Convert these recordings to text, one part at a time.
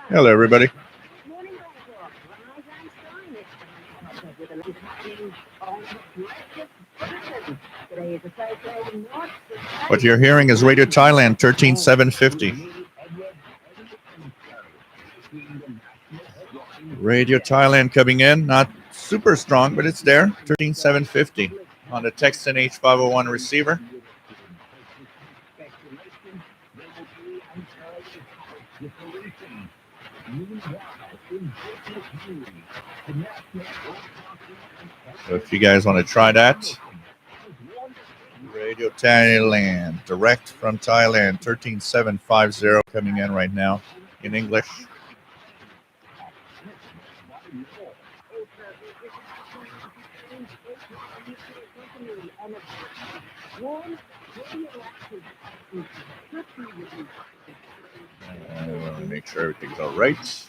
Hello, everybody. What you're hearing is Radio Thailand 13750. Radio Thailand coming in, not super strong, but it's there. 13750 on the Texan H501 receiver. So if you guys want to try that, Radio Thailand, direct from Thailand, 13750 coming in right now in English. I want to make sure everything's all right.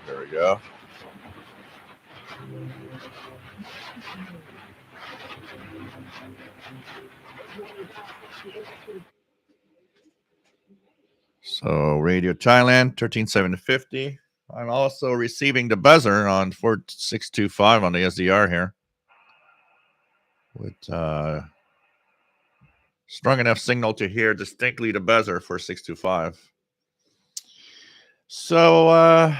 There we go. So Radio Thailand 13750. I'm also receiving the buzzer on 4625 on the SDR here with strong enough signal to hear distinctly the buzzer for 625. So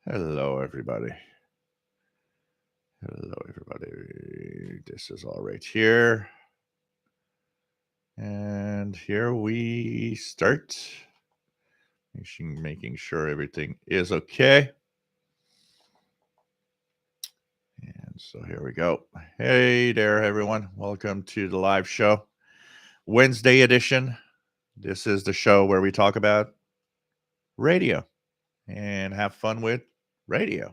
hello everybody. Hello everybody. This is all right here. And here we start. Making sure everything is okay. And so here we go. Hey there, everyone. Welcome to the live show. Wednesday edition. This is the show where we talk about radio and have fun with radio.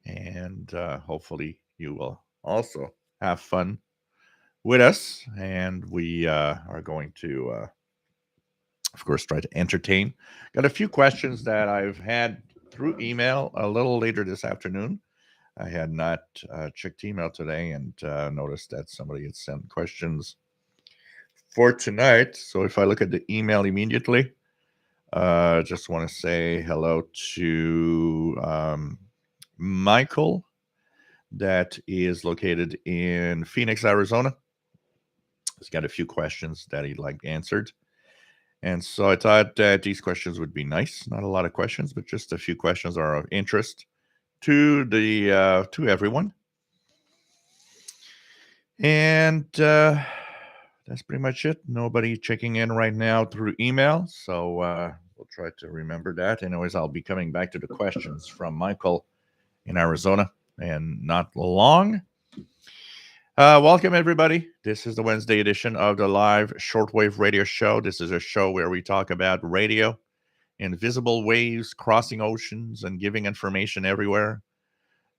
And hopefully you will also have fun with us. And we are going to, of course, try to entertain. Got a few questions that I've had through email a little later this afternoon. I had not checked email today and noticed that somebody had sent questions for tonight. So if I look at the email immediately, just want to say hello to Michael, that is located in Phoenix, Arizona. He's got a few questions that he'd like answered. And so I thought that these questions would be nice. Not a lot of questions, but just a few questions are of interest to to everyone. And that's pretty much it. Nobody checking in right now through email. So we'll try to remember that. Anyways, I'll be coming back to the questions from Michael in Arizona and not long. Welcome, everybody. This is the Wednesday edition of the live Shortwave radio show. This is a show where we talk about radio, invisible waves, crossing oceans, and giving information everywhere.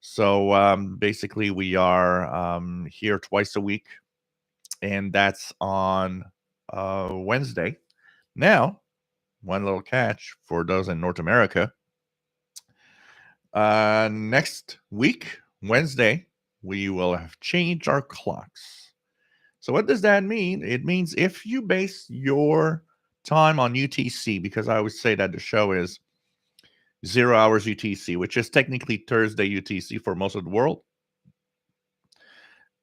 So basically, we are here twice a week, and that's on Wednesday. Now, one little catch for those in North America. Next week, Wednesday, we will have changed our clocks. So what does that mean? It means if you base your time on UTC, because I always say that the show is 0 hours UTC, which is technically Thursday UTC for most of the world.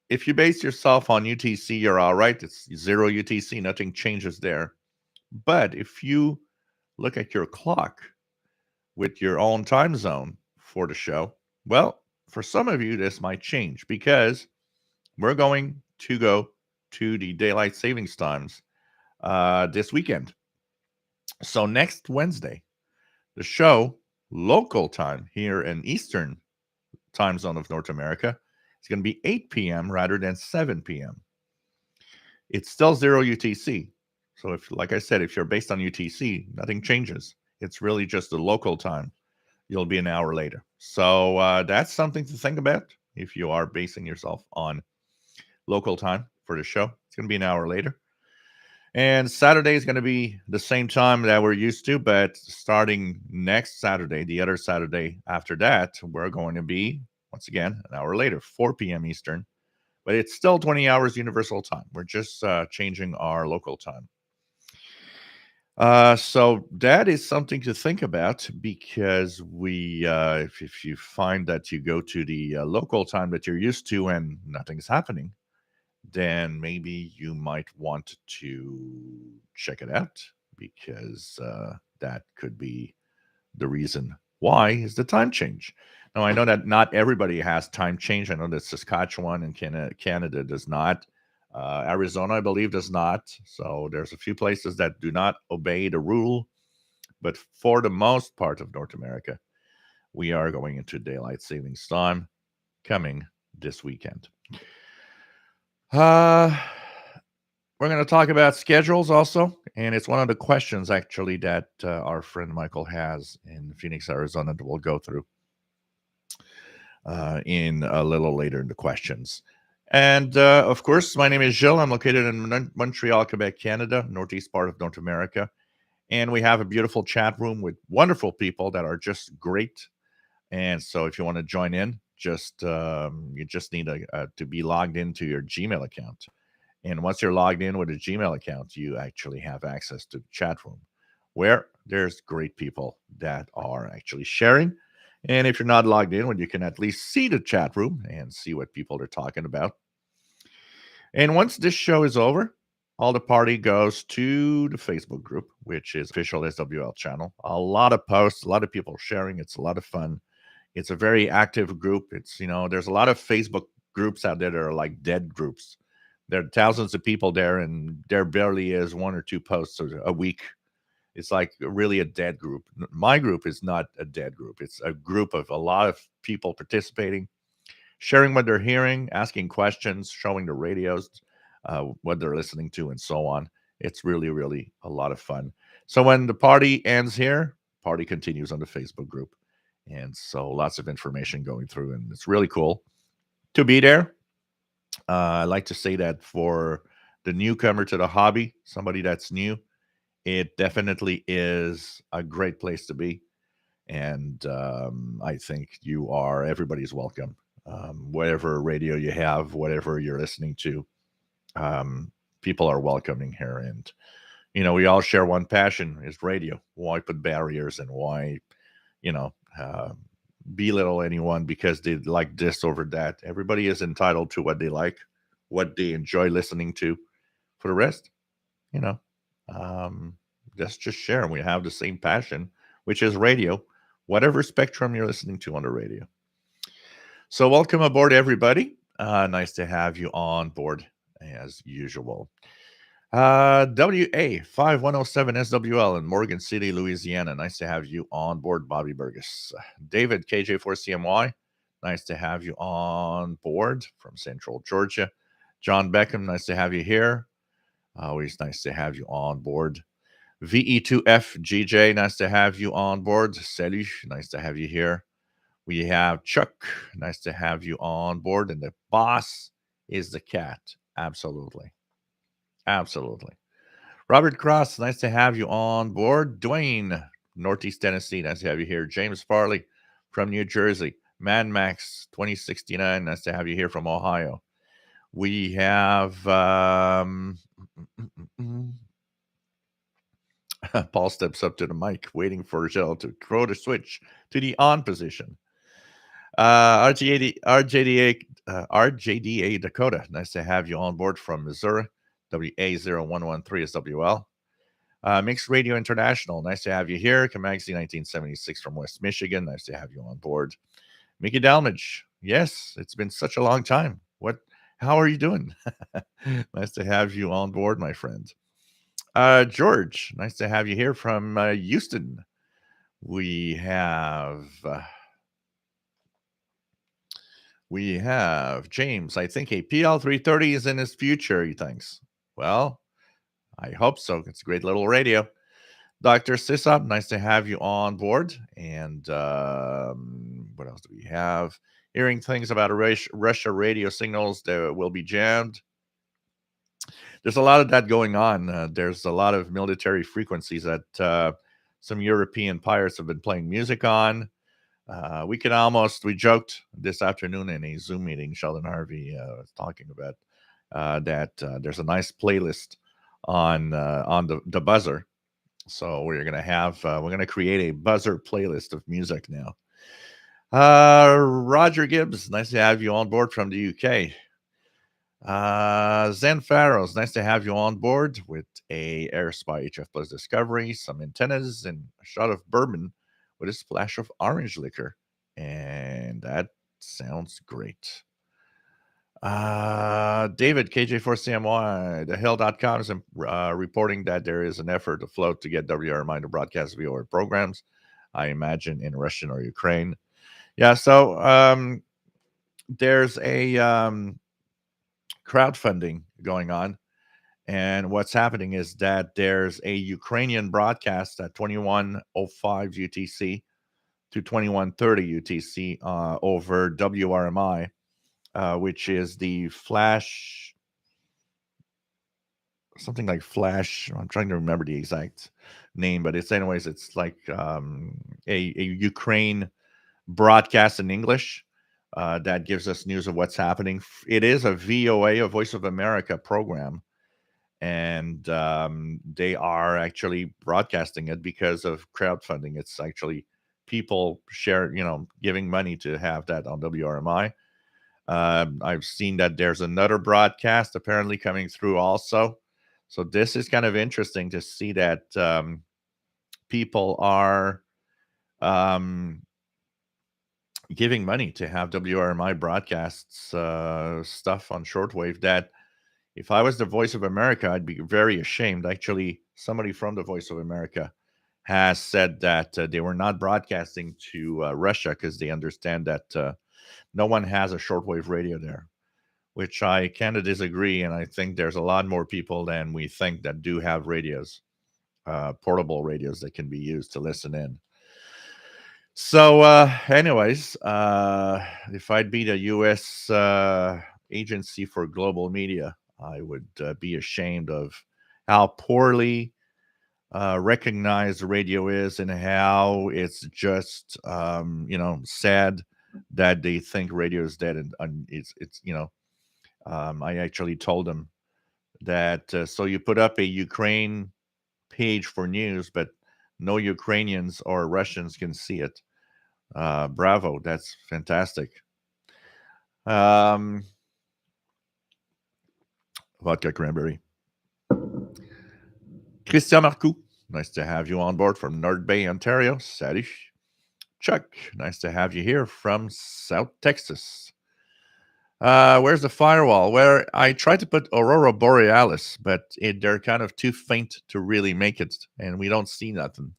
If you base yourself on UTC, you're all right. It's 0 UTC. Nothing changes there. But if you look at your clock with your own time zone for the show, well, for some of you, this might change because we're going to go to the daylight savings times this weekend. So next Wednesday, the show, local time here in Eastern time zone of North America, it's going to be 8 p.m. rather than 7 p.m. It's still 0 UTC. So if, like I said, if you're based on UTC, nothing changes. It's really just the local time. You'll be an hour later. So that's something to think about if you are basing yourself on local time for the show. It's going to be an hour later. And Saturday is going to be the same time that we're used to, but starting next Saturday, the other Saturday after that, we're going to be, once again, an hour later, 4 p.m. Eastern. But it's still 20 hours Universal Time. We're just changing our local time. So that is something to think about because if you find that you go to the local time that you're used to and nothing's happening, then maybe you might want to check it out because that could be the reason why is the time change. Now, I know that not everybody has time change. I know that Saskatchewan and Canada does not. Arizona, I believe, does not. So there's a few places that do not obey the rule. But for the most part of North America, we are going into daylight savings time coming this weekend. Uh, we're going to talk about schedules also. And it's one of the questions, actually, that our friend Michael has in Phoenix, Arizona, that we'll go through in a little later in the questions. And of course, my name is Gilles. I'm located in Montreal, Quebec, Canada, northeast part of North America. And we have a beautiful chat room with wonderful people that are just great. And so if you want to join in, you just need to be logged into your Gmail account. And once you're logged in with a Gmail account, you actually have access to the chat room where there's great people that are actually sharing. And if you're not logged in, well, you can at least see the chat room and see what people are talking about. And once this show is over, all the party goes to the Facebook group, which is official SWL channel. A lot of posts, a lot of people sharing. It's a lot of fun. It's a very active group. There's a lot of Facebook groups out there that are like dead groups. There are thousands of people there, and there barely is one or two posts a week. It's like really a dead group. My group is not a dead group. It's a group of a lot of people participating, sharing what they're hearing, asking questions, showing the radios, what they're listening to, and so on. It's really, really a lot of fun. So when the party ends here, party continues on the Facebook group. And so lots of information going through, and it's really cool to be there. I like to say that for the newcomer to the hobby, somebody that's new, it definitely is a great place to be. And I think everybody's welcome. Whatever radio you have, whatever you're listening to, people are welcoming here. And, we all share one passion is radio. Why put barriers and why, you know, uh, belittle anyone because they like this over that? Everybody is entitled to what they like, what they enjoy listening to. For the rest, you know, um, let's just share. We have the same passion, which is radio, whatever spectrum you're listening to on the radio. So, welcome aboard, everybody. Nice to have you on board as usual. WA 5107 SWL in Morgan City, Louisiana. Nice to have you on board, Bobby Burgess. David KJ4CMY. Nice to have you on board from Central Georgia. John Beckham. Nice to have you here. Always nice to have you on board. VE2FGJ. Nice to have you on board. Salut. Nice to have you here. We have Chuck. Nice to have you on board. And the boss is the cat. Absolutely. Absolutely. Robert Cross, nice to have you on board. Dwayne, Northeast Tennessee, nice to have you here. James Farley from New Jersey. Mad Max 2069, nice to have you here from Ohio. We have Paul steps up to the mic, waiting for Gilles to throw the switch to the on position. RJDA Dakota, nice to have you on board from Missouri. WA0113 SWL. Mixed Radio International, nice to have you here. Comanxi 1976 from West Michigan, nice to have you on board. Mickey Dalmage, yes, it's been such a long time. How are you doing? Nice to have you on board, my friend. George, nice to have you here from Houston. We have James. I think a PL330 is in his future, he thinks. Well, I hope so. It's a great little radio. Dr. Sisop, nice to have you on board. And what else do we have? Hearing things about Russia radio signals that will be jammed. there's a lot of that going on. There's a lot of military frequencies that some European pirates have been playing music on. We joked this afternoon in a Zoom meeting, Sheldon Harvey was talking about that there's a nice playlist on the buzzer. So we're gonna create a buzzer playlist of music now. Roger Gibbs, nice to have you on board from the UK. Zen Farrows, nice to have you on board with a Air Spy HF Plus Discovery, some antennas, and a shot of bourbon with a splash of orange liquor. And that sounds great. David, KJ4CMY, thehell.com is reporting that there is an effort afloat to get WRMI to broadcast VOA programs, I imagine in Russian or Ukraine. Yeah, so there's a crowdfunding going on. And what's happening is that there's a Ukrainian broadcast at 21:05 UTC to 21:30 UTC over WRMI, which is the flash, something like flash. I'm trying to remember the exact name, but it's like a Ukraine broadcast in English that gives us news of what's happening. It is a VOA, a Voice of America program, and they are actually broadcasting it because of crowdfunding. It's actually people giving money to have that on WRMI. I've seen that there's another broadcast apparently coming through also. So this is kind of interesting to see that people are giving money to have WRMI broadcasts stuff on shortwave. That if I was the Voice of America, I'd be very ashamed. Actually, somebody from the Voice of America has said that they were not broadcasting to Russia because they understand that no one has a shortwave radio there, which I kind of disagree. And I think there's a lot more people than we think that do have radios, portable radios that can be used to listen in. So, anyways, if I'd be the U.S. Agency for Global Media, I would be ashamed of how poorly recognized radio is and how it's just, sad that they think radio is dead. And I actually told them that, so you put up a Ukraine page for news, but no Ukrainians or Russians can see it. Bravo, that's fantastic. Vodka cranberry. Christian Marcoux, nice to have you on board from North Bay, Ontario. Salut. Chuck, nice to have you here from South Texas. Where's the firewall? Where I tried to put Aurora Borealis, but they're kind of too faint to really make it, and we don't see nothing.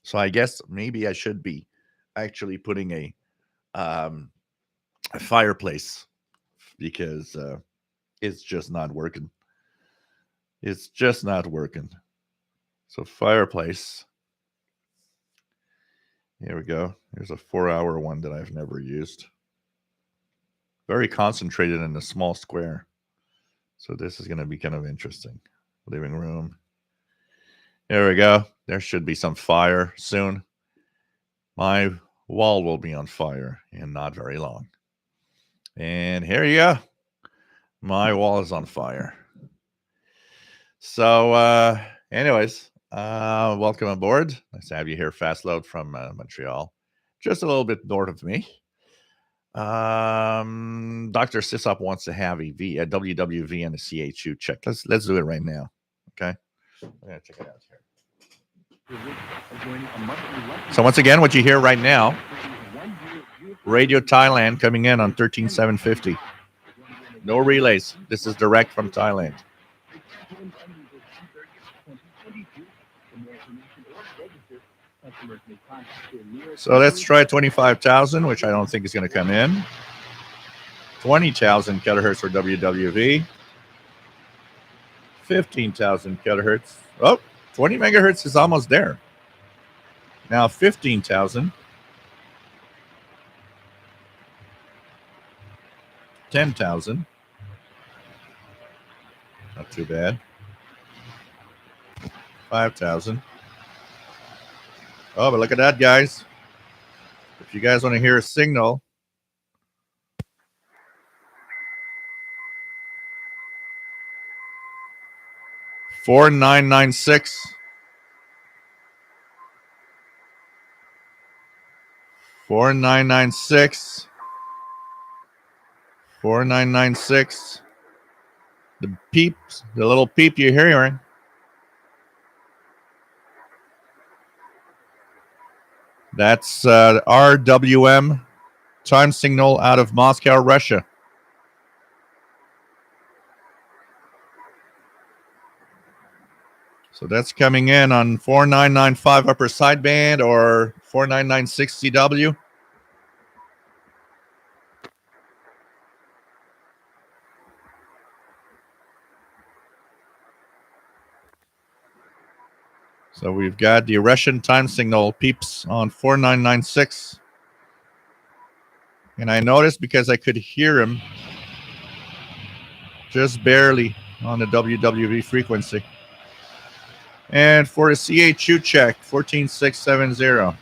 So I guess maybe I should be actually putting a fireplace because it's just not working. It's just not working. So fireplace. Here we go. Here's a 4-hour one that I've never used. Very concentrated in a small square. So this is going to be kind of interesting. Living room. There we go. There should be some fire soon. My wall will be on fire in not very long. And here you go. My wall is on fire. So, anyways, welcome aboard. Nice to have you here. Fast load from Montreal, just a little bit north of me. Dr. Sisop wants to have a WWV and a CHU check. Let's do it right now. Okay, I'm gonna check it out here. So once again, what you hear right now, Radio Thailand coming in on 13,750. No relays. This is direct from Thailand. So let's try 25,000, which I don't think is going to come in. 20,000 kilohertz for WWV. 15,000 kilohertz. Oh, 20 megahertz is almost there. Now 15,000. 10,000. Not too bad. 5,000. Oh, but look at that, guys. If you guys want to hear a signal, 4996. 4996. 4996. The peeps, the little peep you're hearing. That's RWM time signal out of Moscow, Russia. So that's coming in on 4995 upper sideband or 4996 CW. So we've got the Russian time signal peeps on 4996. And I noticed because I could hear him just barely on the WWV frequency. And for a CHU check, 14670.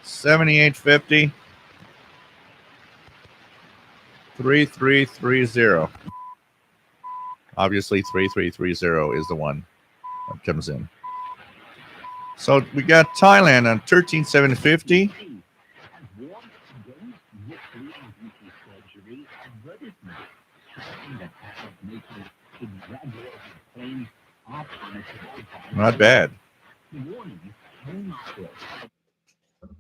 7850. 3330. Obviously, 3330 is the one that comes in. So we got Thailand on 13750. Not bad.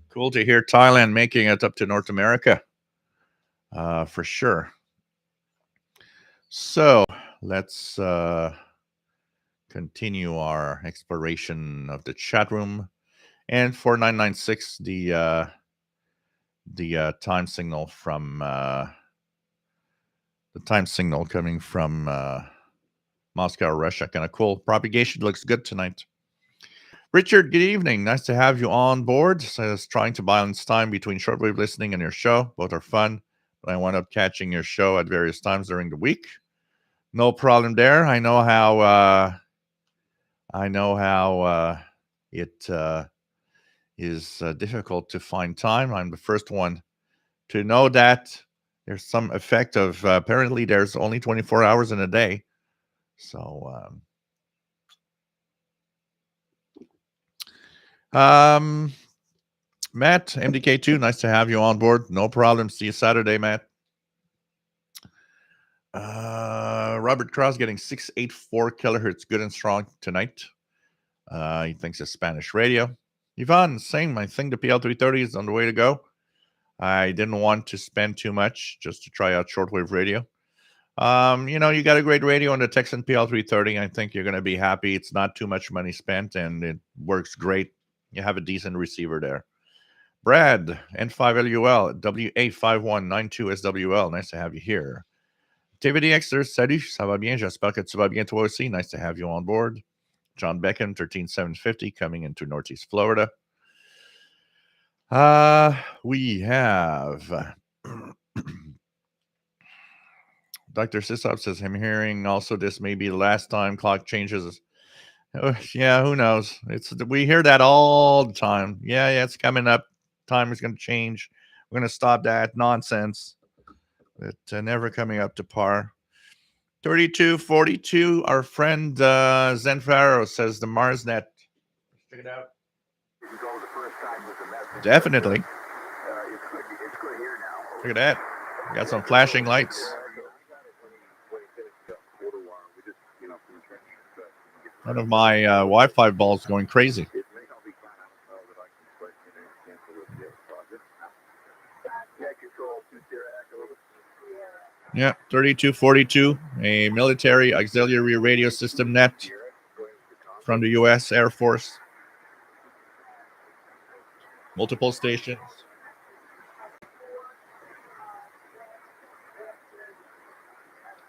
Cool to hear Thailand making it up to North America. For sure. So let's continue our exploration of the chat room. And 4996, the time signal from the time signal coming from Moscow, Russia. Kind of cool. Propagation looks good tonight. Richard, good evening. Nice to have you on board. So I was trying to balance time between shortwave listening and your show. Both are fun, but I wound up catching your show at various times during the week. No problem there. I know how it is difficult to find time. I'm the first one to know that there's some effect of apparently there's only 24 hours in a day. So Matt, MDK2, nice to have you on board. No problem. See you Saturday, Matt. Robert Cross getting 684 kilohertz, good and strong tonight. He thinks it's Spanish radio. Yvonne, same. I think the PL330 is on the way to go. I didn't want to spend too much just to try out shortwave radio. You got a great radio on the Texan PL330. I think you're going to be happy. It's not too much money spent, and it works great. You have a decent receiver there. Brad, N5LUL, W85192SWL. Nice to have you here. David Exter, salut, ça va bien? J'espère que tu vas bien toi aussi. Nice to have you on board. John Beckham, 13750, coming into Northeast Florida. We have Dr. Sisop says, I'm hearing also this may be the last time clock changes. Yeah, who knows? We hear that all the time. Yeah, it's coming up. Time is going to change. We're going to stop that nonsense. But never coming up to par. 3242, our friend Zen Faro says the MarsNet. Check it out. Definitely. Look at that. We got some flashing lights. One of my Wi-Fi balls going crazy. Yeah, 3242, a military auxiliary radio system net from the U.S. Air Force. Multiple stations.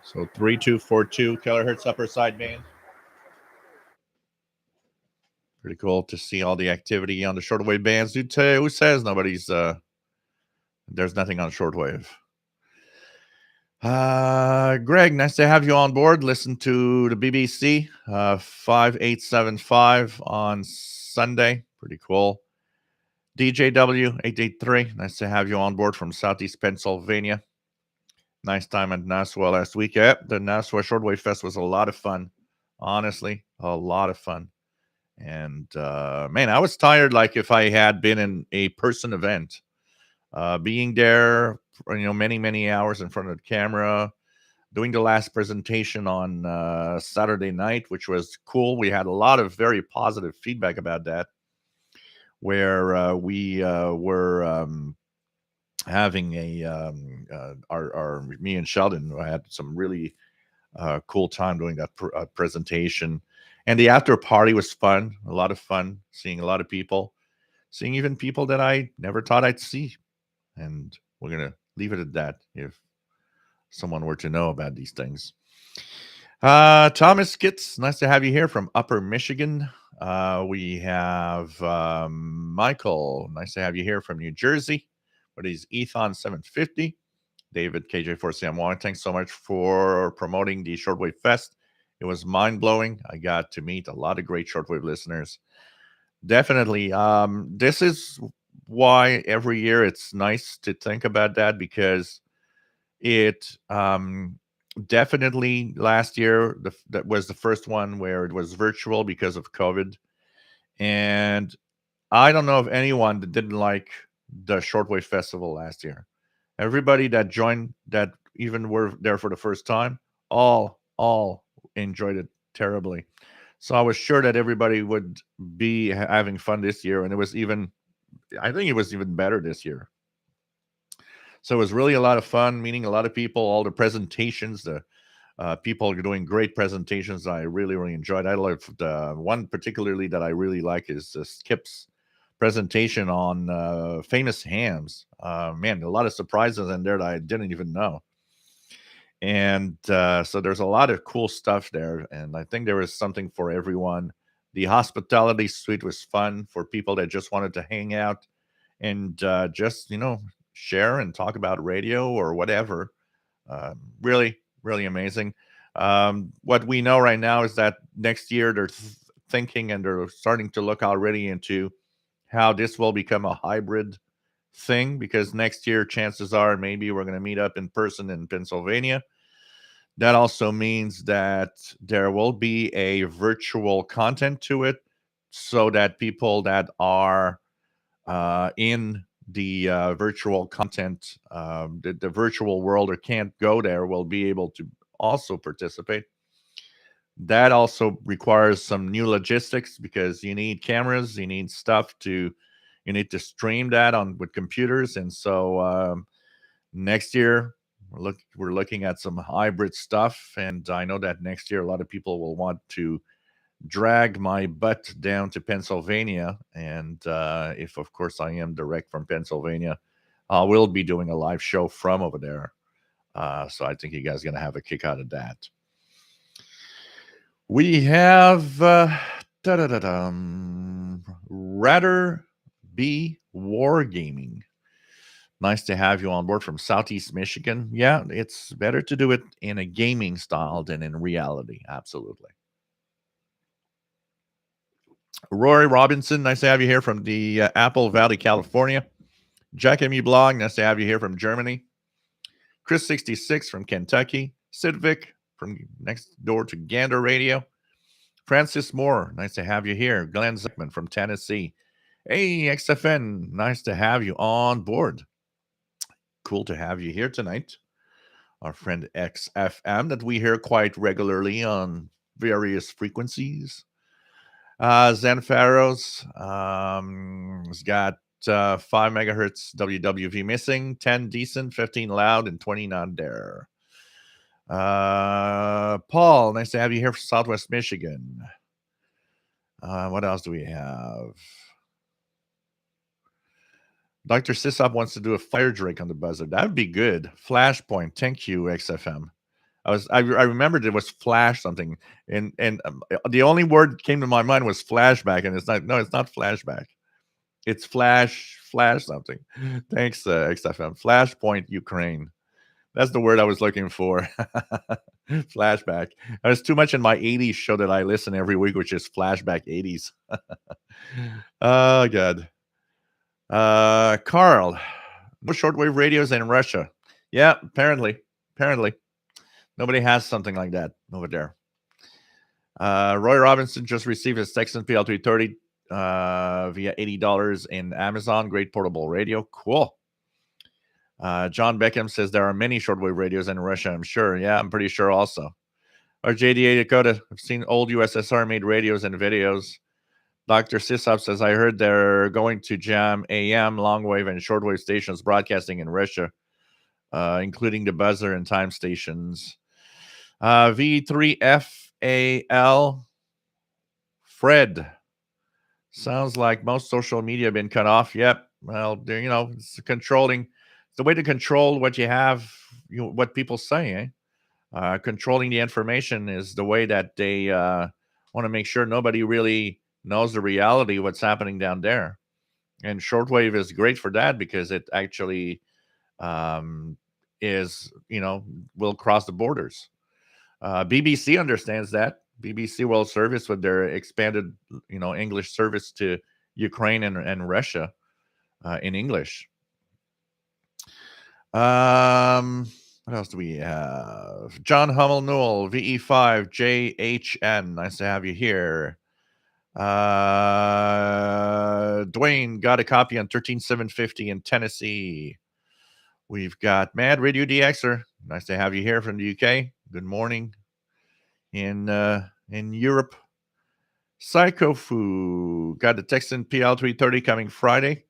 So 3242 kilohertz upper sideband. Pretty cool to see all the activity on the shortwave bands. Who says nobody's there's nothing on shortwave? Greg, nice to have you on board. Listen to the BBC 5875 on Sunday. Pretty cool. DJW 883, nice to have you on board from Southeast Pennsylvania. Nice time at Nassau last week. Yep, the Nassau Shortwave Fest was a lot of fun. Honestly, a lot of fun. And man, I was tired like if I had been in a person event. Being there, many, many hours in front of the camera, doing the last presentation on Saturday night, which was cool. We had a lot of very positive feedback about that, where we were having our me and Sheldon had some really cool time doing that presentation, and the after party was fun, a lot of fun, seeing a lot of people, seeing even people that I never thought I'd see, and we're gonna leave it at that if someone were to know about these things. Thomas Skitz, nice to have you here from Upper Michigan. We have Michael, nice to have you here from New Jersey with his Ethon 750. David KJ4CM1, thanks so much for promoting the Shortwave Fest. It was mind blowing. I got to meet a lot of great shortwave listeners. Definitely. This is why every year it's nice to think about that, because it definitely last year that was the first one where it was virtual because of COVID, and I don't know of anyone that didn't like the Shortwave Festival last year. Everybody that joined, that even were there for the first time, all enjoyed it terribly. So I was sure that everybody would be having fun this year, and I think it was even better this year. So it was really a lot of fun, meeting a lot of people, all the presentations, the people are doing great presentations. I really, really enjoyed. I love the one particularly that I really like is Skip's presentation on famous hams. Man, a lot of surprises in there that I didn't even know. And so there's a lot of cool stuff there. And I think there was something for everyone. The hospitality suite was fun for people that just wanted to hang out and just, share and talk about radio or whatever. Really, really amazing. What we know right now is that next year they're thinking and they're starting to look already into how this will become a hybrid thing, because next year chances are maybe we're going to meet up in person in Pennsylvania. That also means that there will be a virtual content to it, so that people that are in the virtual content, the virtual world, or can't go there, will be able to also participate. That also requires some new logistics, because you need cameras, you need you need to stream that on with computers, and so next year we're looking at some hybrid stuff, and I know that next year a lot of people will want to drag my butt down to Pennsylvania, and if of course I am direct from Pennsylvania, I will be doing a live show from over there. So I think you guys are gonna have a kick out of that. We have Rather Be Wargaming. Nice to have you on board from Southeast Michigan. Yeah, it's better to do it in a gaming style than in reality. Absolutely. Rory Robinson, nice to have you here from the Apple Valley, California. Jack M. Blog, nice to have you here from Germany. Chris66 from Kentucky. Sid Vic from next door to Gander Radio. Francis Moore, nice to have you here. Glenn Zuckman from Tennessee. Hey, XFN, nice to have you on board. Cool to have you here tonight. Our friend XFM that we hear quite regularly on various frequencies. Zen Pharaohs has got 5 megahertz WWV missing, 10 decent, 15 loud, and 20 not there. Paul, nice to have you here from Southwest Michigan. What else do we have? Dr. Sisop wants to do a fire drink on the buzzer. That would be good. Flashpoint. Thank you, XFM. I remembered it was flash something, and the only word that came to my mind was flashback, and it's not. No, it's not flashback. It's flash something. Thanks, XFM. Flashpoint Ukraine. That's the word I was looking for. Flashback. I was too much in my 80s show that I listen every week, which is Flashback 80s. Oh, God. Carl, no shortwave radios in Russia. Yeah, apparently. Apparently. Nobody has something like that over there. Roy Robinson just received his Texan PL330 via $80 in Amazon. Great portable radio. Cool. John Beckham says there are many shortwave radios in Russia, I'm sure. Yeah, I'm pretty sure also. Or JDA Dakota, I've seen old USSR made radios and videos. Dr. Sisop says, I heard they're going to jam AM, longwave, and shortwave stations broadcasting in Russia, including the buzzer and time stations. V3FAL, Fred. Sounds like most social media have been cut off. Yep. Well, it's controlling. It's the way to control what you have, what people say, eh? Controlling the information is the way that they want to make sure nobody really knows the reality of what's happening down there. And shortwave is great for that because it actually um, will cross the borders. BBC understands that. BBC World Service with their expanded, English service to Ukraine and Russia in English. What else do we have? John Hummel Newell, VE5JHN. Nice to have you here. Dwayne got a copy on 13750 in Tennessee. We've got Mad Radio DXer. Nice to have you here from the UK. Good morning in Europe. Psychofu got a Texan PL330 coming Friday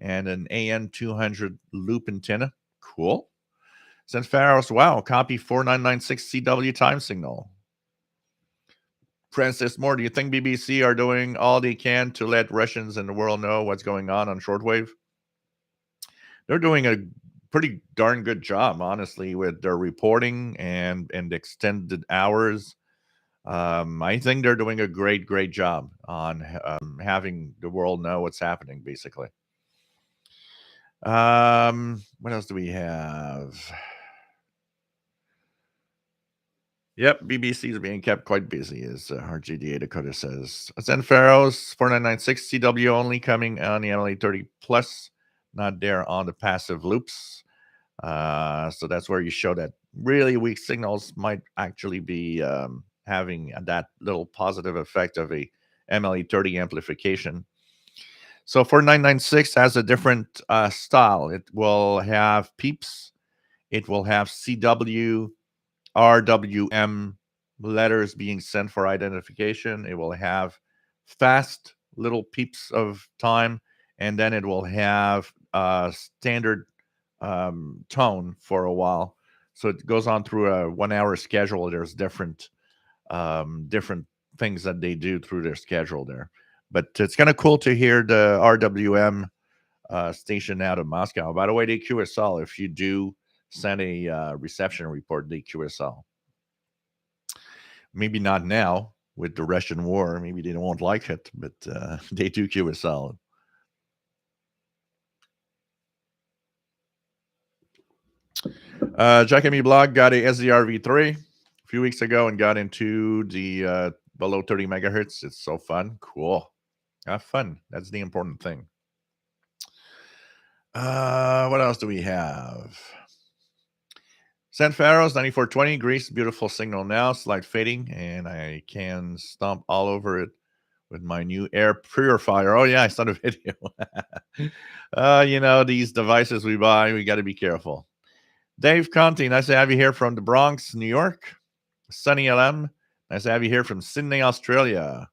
and an AN200 loop antenna. Cool. St. Pharaoh's, wow, copy 4996 CW time signal. Francis Moore, do you think BBC are doing all they can to let Russians and the world know what's going on shortwave? They're doing a pretty darn good job, honestly, with their reporting and extended hours. I think they're doing a great job on having the world know what's happening, basically. What else do we have? Yep, BBC is being kept quite busy, as RGDA Dakota says. Zen Pharaohs 4996 CW only coming on the MLA 30 Plus, not there on the passive loops. So that's where you show that really weak signals might actually be having that little positive effect of a MLA 30 amplification. So 4996 has a different style. It will have peeps. It will have CW, RWM letters being sent for identification. It will have fast little peeps of time, and then it will have standard tone for a while. So it goes on through a 1 hour schedule. There's different things that they do through their schedule there. But it's kind of cool to hear the RWM station out of Moscow. By the way, they QSL if you do send a reception report, they QSL. Maybe not now with the Russian war. Maybe they won't like it, but they do QSL. Jackie Blog got a SDR V3 a few weeks ago and got into the below 30 megahertz. It's so fun. Cool. Have fun. That's the important thing. What else do we have? San Pharaoh's 9420, Greece, beautiful signal now, slight fading, and I can stomp all over it with my new air purifier. Oh, yeah, I saw the video. These devices we buy, we got to be careful. Dave Conti, nice to have you here from the Bronx, New York. Sunny LM, nice to have you here from Sydney, Australia.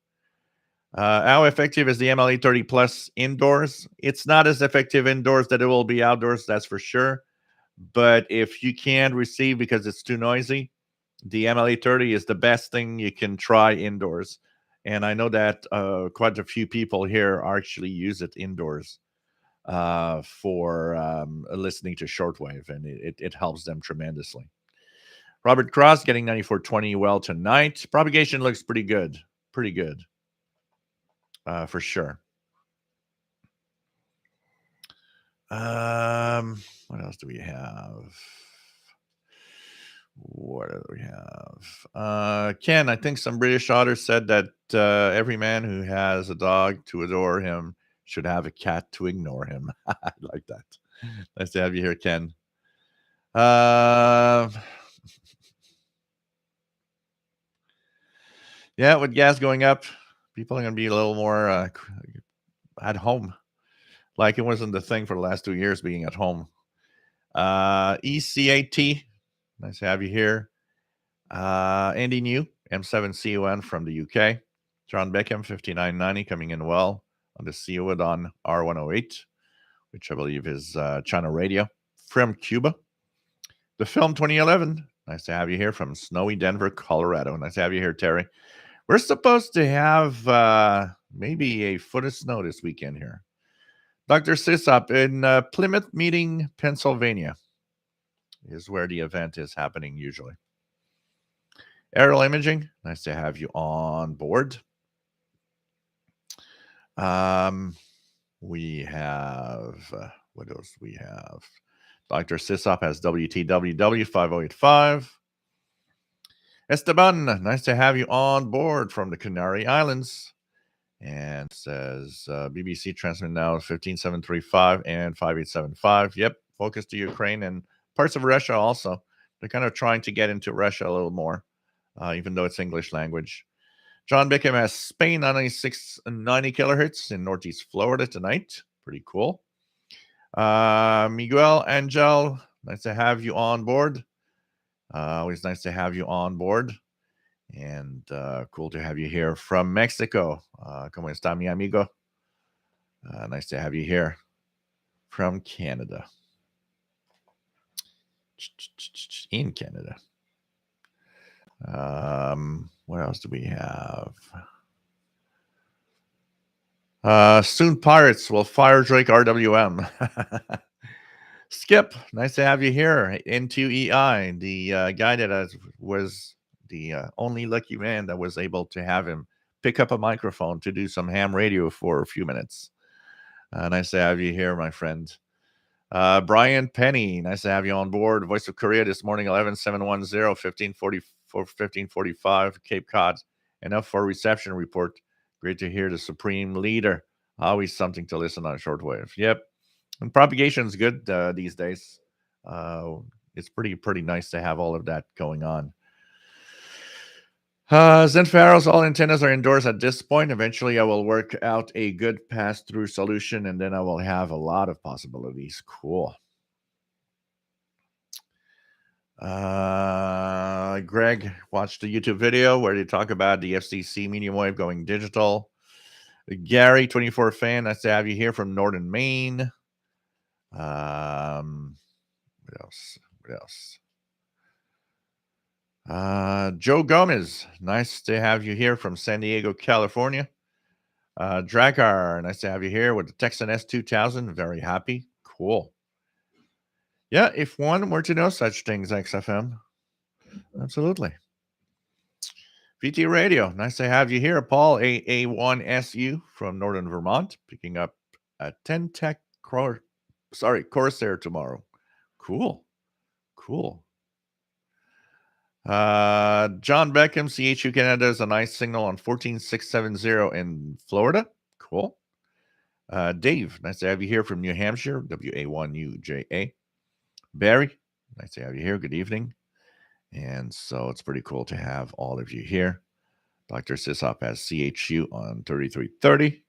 How effective is the MLA 30 Plus indoors? It's not as effective indoors that it will be outdoors, that's for sure. But if you can't receive because it's too noisy, the MLA 30 is the best thing you can try indoors. And I know that quite a few people here actually use it indoors for listening to shortwave, and it helps them tremendously. Robert Cross getting 9420 well tonight. Propagation looks pretty good. Pretty good. For sure. What else do we have? What do we have? Ken, I think some British author said that every man who has a dog to adore him should have a cat to ignore him. I like that. Nice to have you here, Ken. Yeah, with gas going up, people are going to be a little more at home. Like it wasn't the thing for the last 2 years being at home. ECAT, nice to have you here. Andy New, M7CON from the UK. John Beckham, 5990, coming in well on the CON on R108, which I believe is China Radio from Cuba. The film 2011, nice to have you here from snowy Denver, Colorado. Nice to have you here, Terry. We're supposed to have maybe a foot of snow this weekend here. Dr. Sisop in Plymouth Meeting, Pennsylvania is where the event is happening usually. Aerial Imaging, nice to have you on board. We have, what else do we have? Dr. Sisop has WTWW 5085. Esteban, nice to have you on board from the Canary Islands. And says BBC transmit now 15735 and 5875. Yep, focus to Ukraine and parts of Russia also. They're kind of trying to get into Russia a little more, even though it's English language. John Bickham has Spain 9690 kilohertz in Northeast Florida tonight. Pretty cool. Miguel Angel, nice to have you on board. Always nice to have you on board. And cool to have you here from Mexico. ¿Cómo está, mi amigo? Nice to have you here from Canada. In Canada. What else do we have? Soon Pirates will fire Drake RWM. Skip, nice to have you here. N2EI, the guy that was the only lucky man that was able to have him pick up a microphone to do some ham radio for a few minutes. Nice to have you here, my friend. Brian Penny, nice to have you on board. Voice of Korea this morning, 11710, 1545, Cape Cod. Enough for reception report. Great to hear the Supreme Leader. Always something to listen on shortwave. Yep. And propagation is good these days. It's pretty nice to have all of that going on. Zenfaros, all antennas are indoors at this point. Eventually, I will work out a good pass-through solution, and then I will have a lot of possibilities. Cool. Greg watched the YouTube video where they talk about the FCC medium wave going digital. Gary, 24 fan, nice to have you here from Northern Maine. What else? Joe Gomez, nice to have you here from San Diego, California. Dragar, nice to have you here with the Texan S2000. Very happy. Cool. Yeah, if one were to know such things, XFM. Absolutely. VT Radio, nice to have you here. Paul, AA1SU from Northern Vermont, picking up a 10 Tech Corsair tomorrow. Cool. John Beckham, CHU Canada is a nice signal on 14670 in Florida. Cool. Dave, nice to have you here from New Hampshire, WA1UJA. Barry, nice to have you here. Good evening. And so it's pretty cool to have all of you here. Dr. Sisop has CHU on 3330.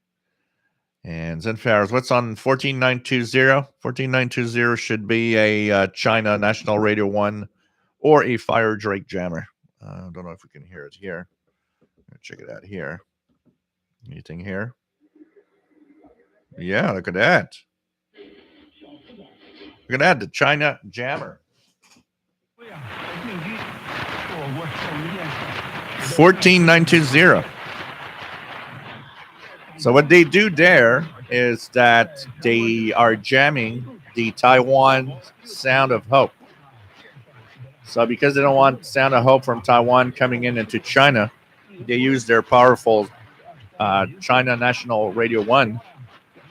And Zenfaros, what's on 14920? 14920 should be a China National Radio 1 or a Fire Drake jammer. I don't know if we can hear it here. Check it out here. Anything here? Yeah, look at that. Look at that, the China jammer. 14920. So what they do there is that they are jamming the Taiwan Sound of Hope. So because they don't want Sound of Hope from Taiwan coming into China, they use their powerful China National Radio 1,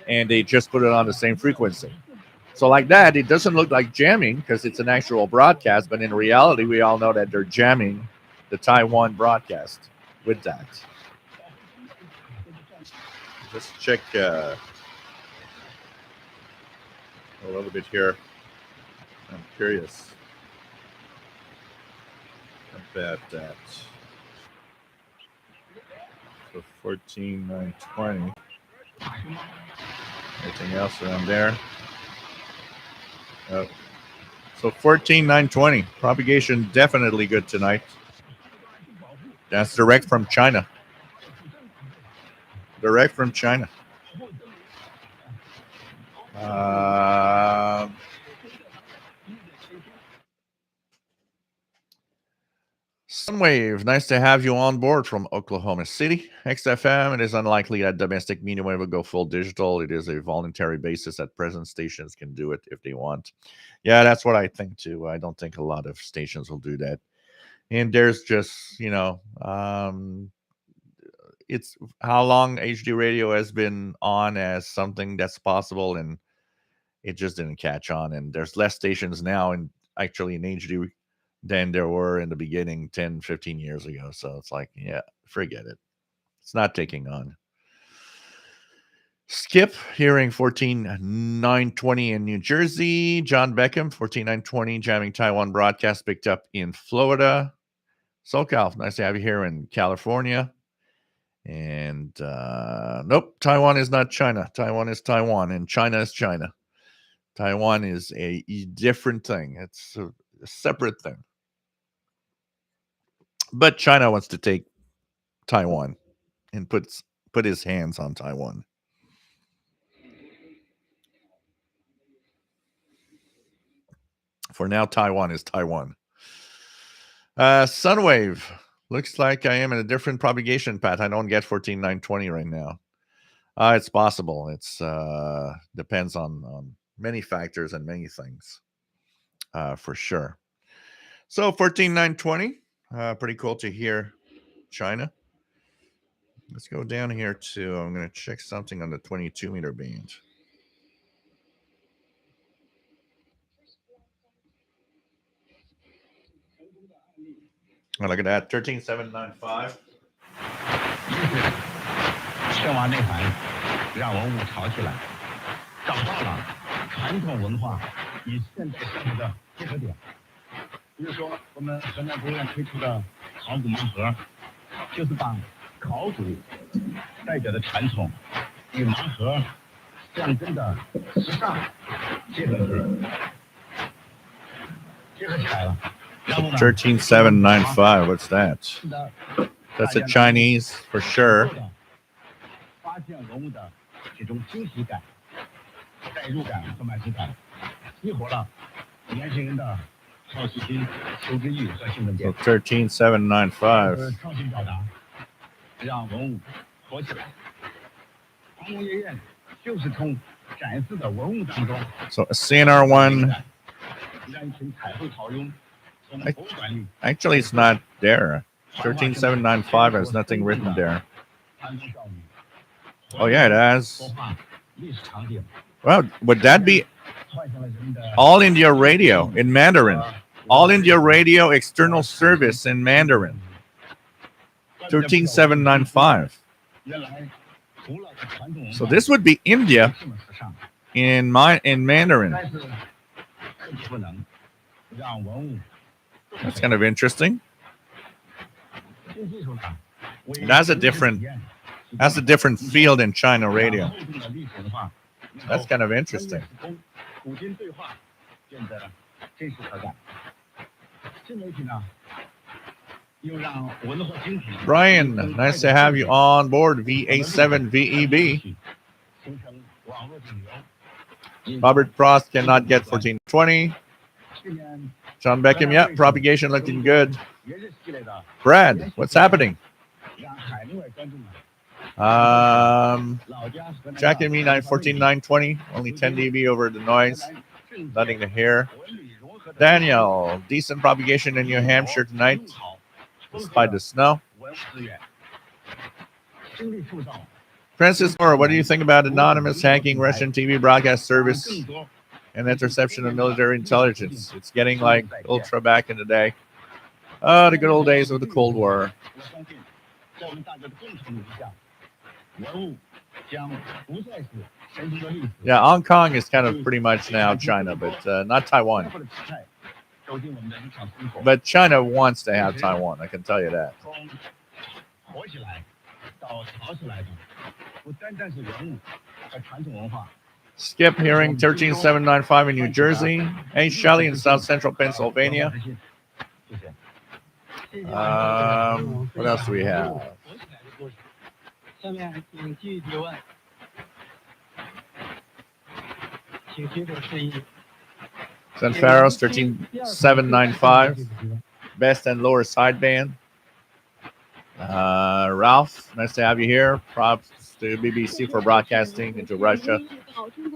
and they just put it on the same frequency. So like that, it doesn't look like jamming because it's an actual broadcast, but in reality, we all know that they're jamming the Taiwan broadcast with that. Just check a little bit here. I'm curious about that. So 14,920. Anything else around there? So 14,920. Propagation definitely good tonight. That's direct from China. Direct from China. Sunwave, nice to have you on board from Oklahoma City. XFM, it is unlikely that domestic medium wave will go full digital. It is a voluntary basis that present stations can do it if they want. Yeah, that's what I think too. I don't think a lot of stations will do that. And there's just, it's how long HD radio has been on as something that's possible, and it just didn't catch on. And there's less stations now and actually in HD than there were in the beginning 10, 15 years ago. So it's like, yeah, forget it. It's not taking on. Skip hearing 14,920 in New Jersey. John Beckham, 14,920, jamming Taiwan broadcast picked up in Florida. SoCal, nice to have you here in California. And nope, Taiwan is not China. Taiwan is Taiwan, and China is China. Taiwan is a different thing. It's a separate thing. But China wants to take Taiwan and put his hands on Taiwan. For now, Taiwan is Taiwan. Sunwave. Looks like I am in a different propagation path. I don't get 14,920 right now. It's possible. It's depends on many factors and many things, for sure. So 14,920. Pretty cool to hear China. Let's go down here to, I'm going to check something on the 22 meter band. Oh, look at that, 13,795. 深挖内涵，让文物潮起来，找到了传统文化与现代生活的结合点。比如说，我们河南博物院推出的考古盲盒，就是把考古代表的传统与盲盒象征的时尚结合起来了。 13,795. What's that? That's a Chinese for sure. So 13,795. So a CNR one. Actually, it's not there. 13,795 has nothing written there. Oh, yeah, it has. Well, would that be All India Radio in Mandarin? All India Radio external service in Mandarin. 13,795. So this would be India in Mandarin. That's kind of interesting. That's a different field in China radio. That's kind of interesting. Brian, nice to have you on board VA7 VEB. Robert Frost cannot get 1420. John Beckham, yeah, propagation looking good. Brad, what's happening? Jack and me, 914,920, only 10 dB over the noise. Nothing to hear. Daniel, decent propagation in New Hampshire tonight, despite the snow. Francis Moore, what do you think about anonymous hacking Russian TV broadcast service and interception of military intelligence. It's getting like ultra back in the day. Oh, the good old days of the Cold War. 我相信，在我们大家的共同努力下，文物将不再是神奇的历史。 Yeah, Hong Kong is kind of pretty much now China, but not Taiwan. 或者体态走进我们的日常生活。 But China wants to have Taiwan, I can tell you that. 从活起来到潮起来的，不单单是文物和传统文化。 Skip hearing 13795 in New Jersey. Hey, Shelley in South Central Pennsylvania. 谢谢。 What else do we have? 下面请继续提问，请举手示意。 San Faros 13795. Best and lower sideband. Ralph, nice to have you here. Props to BBC for broadcasting into Russia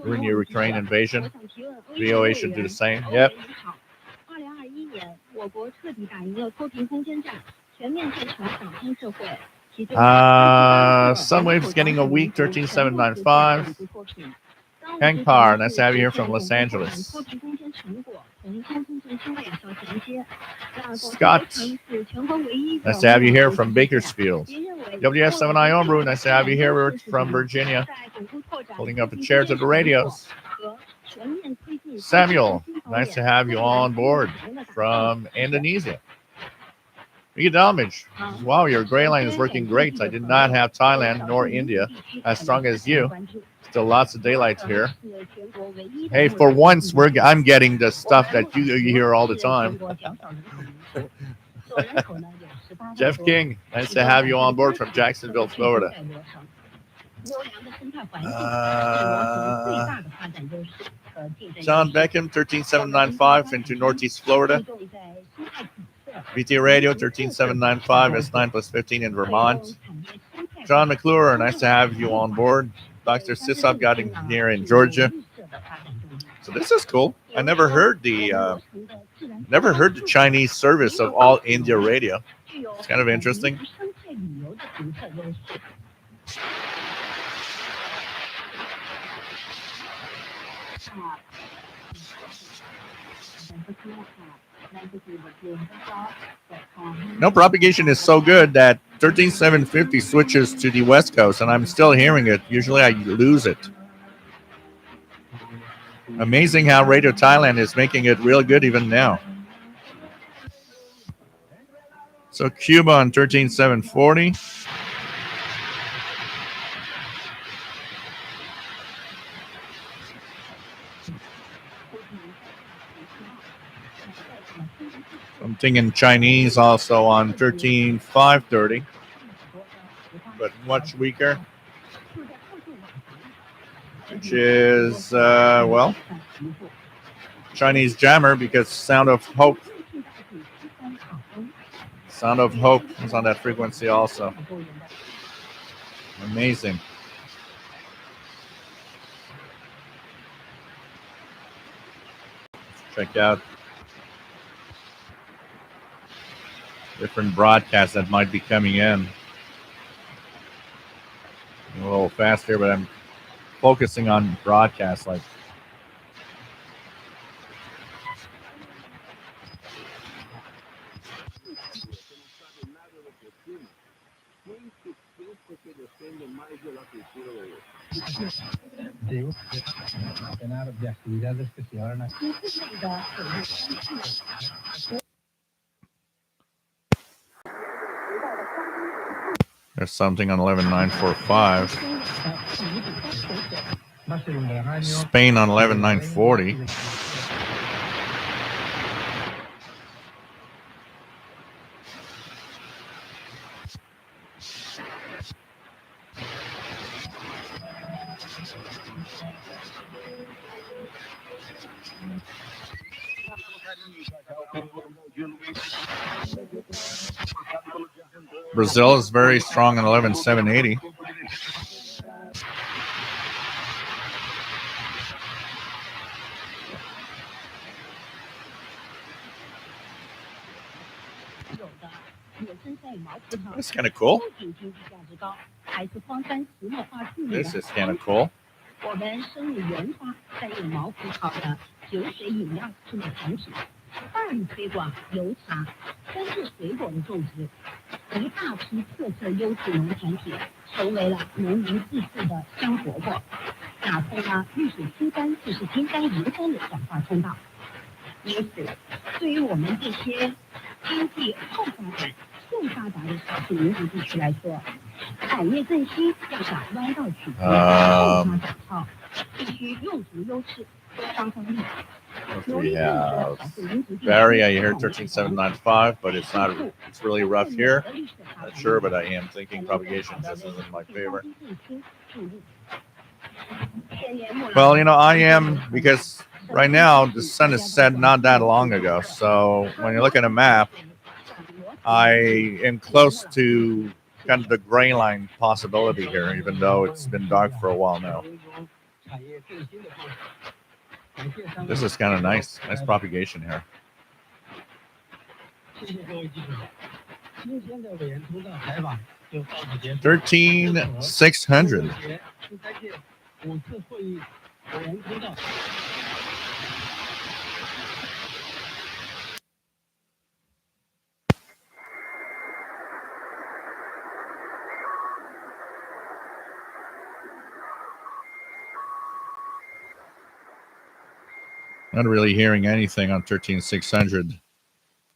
during the Ukraine invasion. VOA should do the same. Yep. 2021年，我国彻底打赢了脱贫攻坚战，全面建成党风社会。 Sunwave's getting a week, 13795. Hank Parr, nice to have you here from Los Angeles. Scott, nice to have you here from Bakersfield. WS7I Homebrew, nice to have you here from Virginia. Holding up a chair to the radios. Samuel, nice to have you on board from Indonesia. Miguel Dalmage, wow, your gray line is working great. I did not have Thailand nor India as strong as you. Still lots of daylight here. Hey, for once, I'm getting the stuff that you hear all the time. Jeff King, nice to have you on board from Jacksonville, Florida. John Beckham, 13795 into Northeast Florida. VT Radio, 13795, S9 plus 15 in Vermont. John McClure, nice to have you on board. Dr. Sisop got in here in Georgia. So this is cool. I never heard the Chinese service of All India Radio. It's kind of interesting. No, propagation is so good that 13750 switches to the West Coast, and I'm still hearing it. Usually I lose it. Amazing how Radio Thailand is making it real good even now. So Cuba on 13740. Something in Chinese also on 13530, but much weaker, which is, well, Chinese Jammer, because Sound of Hope is on that frequency also. Amazing. Check out different broadcasts that might be coming in. A little fast here, but I'm focusing on broadcasts like there's something on 11945. Spain on 11940. Brazil is very strong on 11780. That's kind of cool. This is kind of cool. 我们生意研发在用毛葡萄的酒水饮料制作产品，大力推广油茶、专注水果的种植，一大批特色优质农产品成为了农民致富的香饽饽，打通了绿水青山就是金山银山的转化通道。因此，对于我们这些经济后发展、现发达的少数民族地区来说，产业振兴要想弯道取经、后发展号，必须用足优势，多方方力。 We have Barry, I hear 13795, but it's not, it's really rough here. Not sure, but I am thinking propagation just isn't in my favor. Well, you know, I am, because right now the sun is set not that long ago. So when you look at a map, I am close to kind of the gray line possibility here, even though it's been dark for a while now. This is kind of nice. Nice propagation here. 13,600. Not really hearing anything on 13,600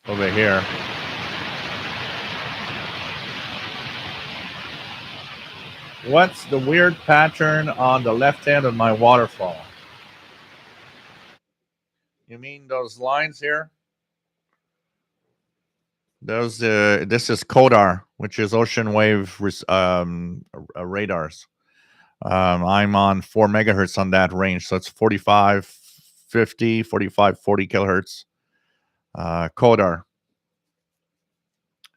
over here. What's the weird pattern on the left hand of my waterfall? You mean those lines here? Those this is CODAR, which is ocean wave radars. I'm on 4 megahertz on that range, so it's 4550, 4540 kilohertz. CODAR,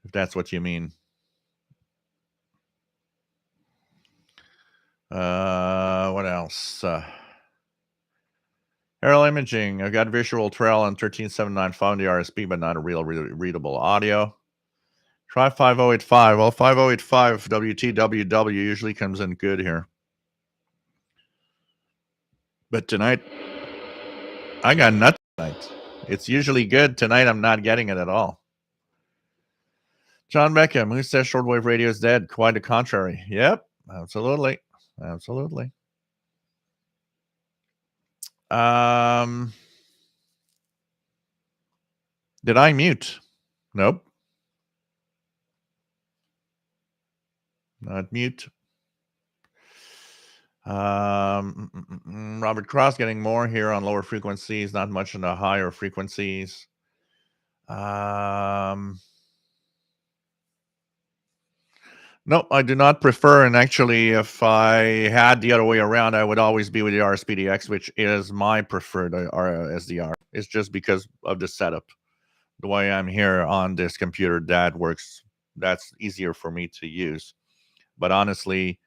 if that's what you mean. What else? Aerial imaging. I've got visual trail on 13795 found the RSP, but not a real readable audio. Try 5085. Well, 5085 WTWW usually comes in good here. But tonight, I got nothing tonight. It's usually good. Tonight, I'm not getting it at all. John Beckham, who says shortwave radio is dead? Quite the contrary. Yep, absolutely. Absolutely. Did I mute? Nope. Not mute. Robert Cross getting more here on lower frequencies, not much on the higher frequencies. No, I do not prefer, and actually, if I had the other way around, I would always be with the RSPDX, which is my preferred SDR. It's just because of the setup. The way I'm here on this computer, that's easier for me to use. But honestly,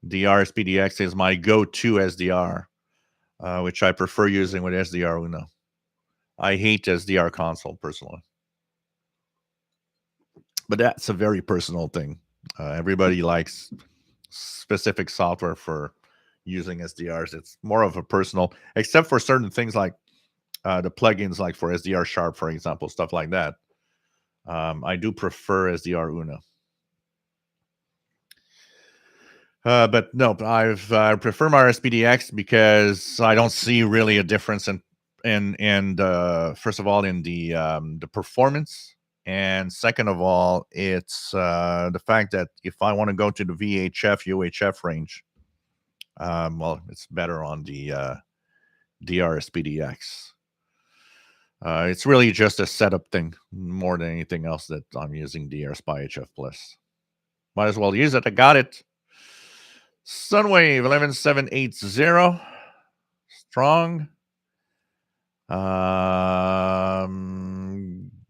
the RSPDX is my go-to SDR, which I prefer using with SDR Uno. I hate SDR console, personally. But that's a very personal thing. Everybody likes specific software for using SDRs. It's more of a personal, except for certain things like the plugins, like for SDR Sharp, for example, stuff like that. I do prefer SDR Uno. But no, I prefer my RSPDX because I don't see really a difference in first of all in the performance. And second of all, it's the fact that if I want to go to the VHF, UHF range, well, it's better on the RSPDX. It's really just a setup thing more than anything else that I'm using the RSPI HF Plus. Might as well use it. I got it. Sunwave 11780. Strong.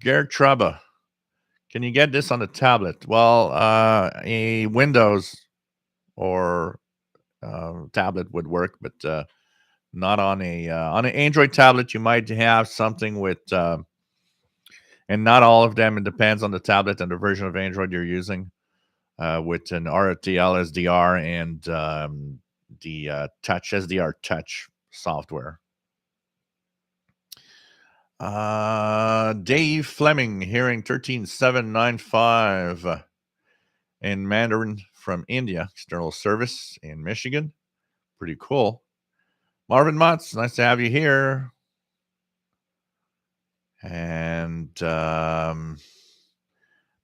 Gerd Traba. Can you get this on the tablet? Well, a Windows or tablet would work, but not on an Android tablet. You might have something with, and not all of them. It depends on the tablet and the version of Android you're using. With an RTL SDR and Touch SDR Touch software. Dave Fleming, hearing 13795 in Mandarin from India, external service in Michigan. Pretty cool. Marvin Motz, nice to have you here. And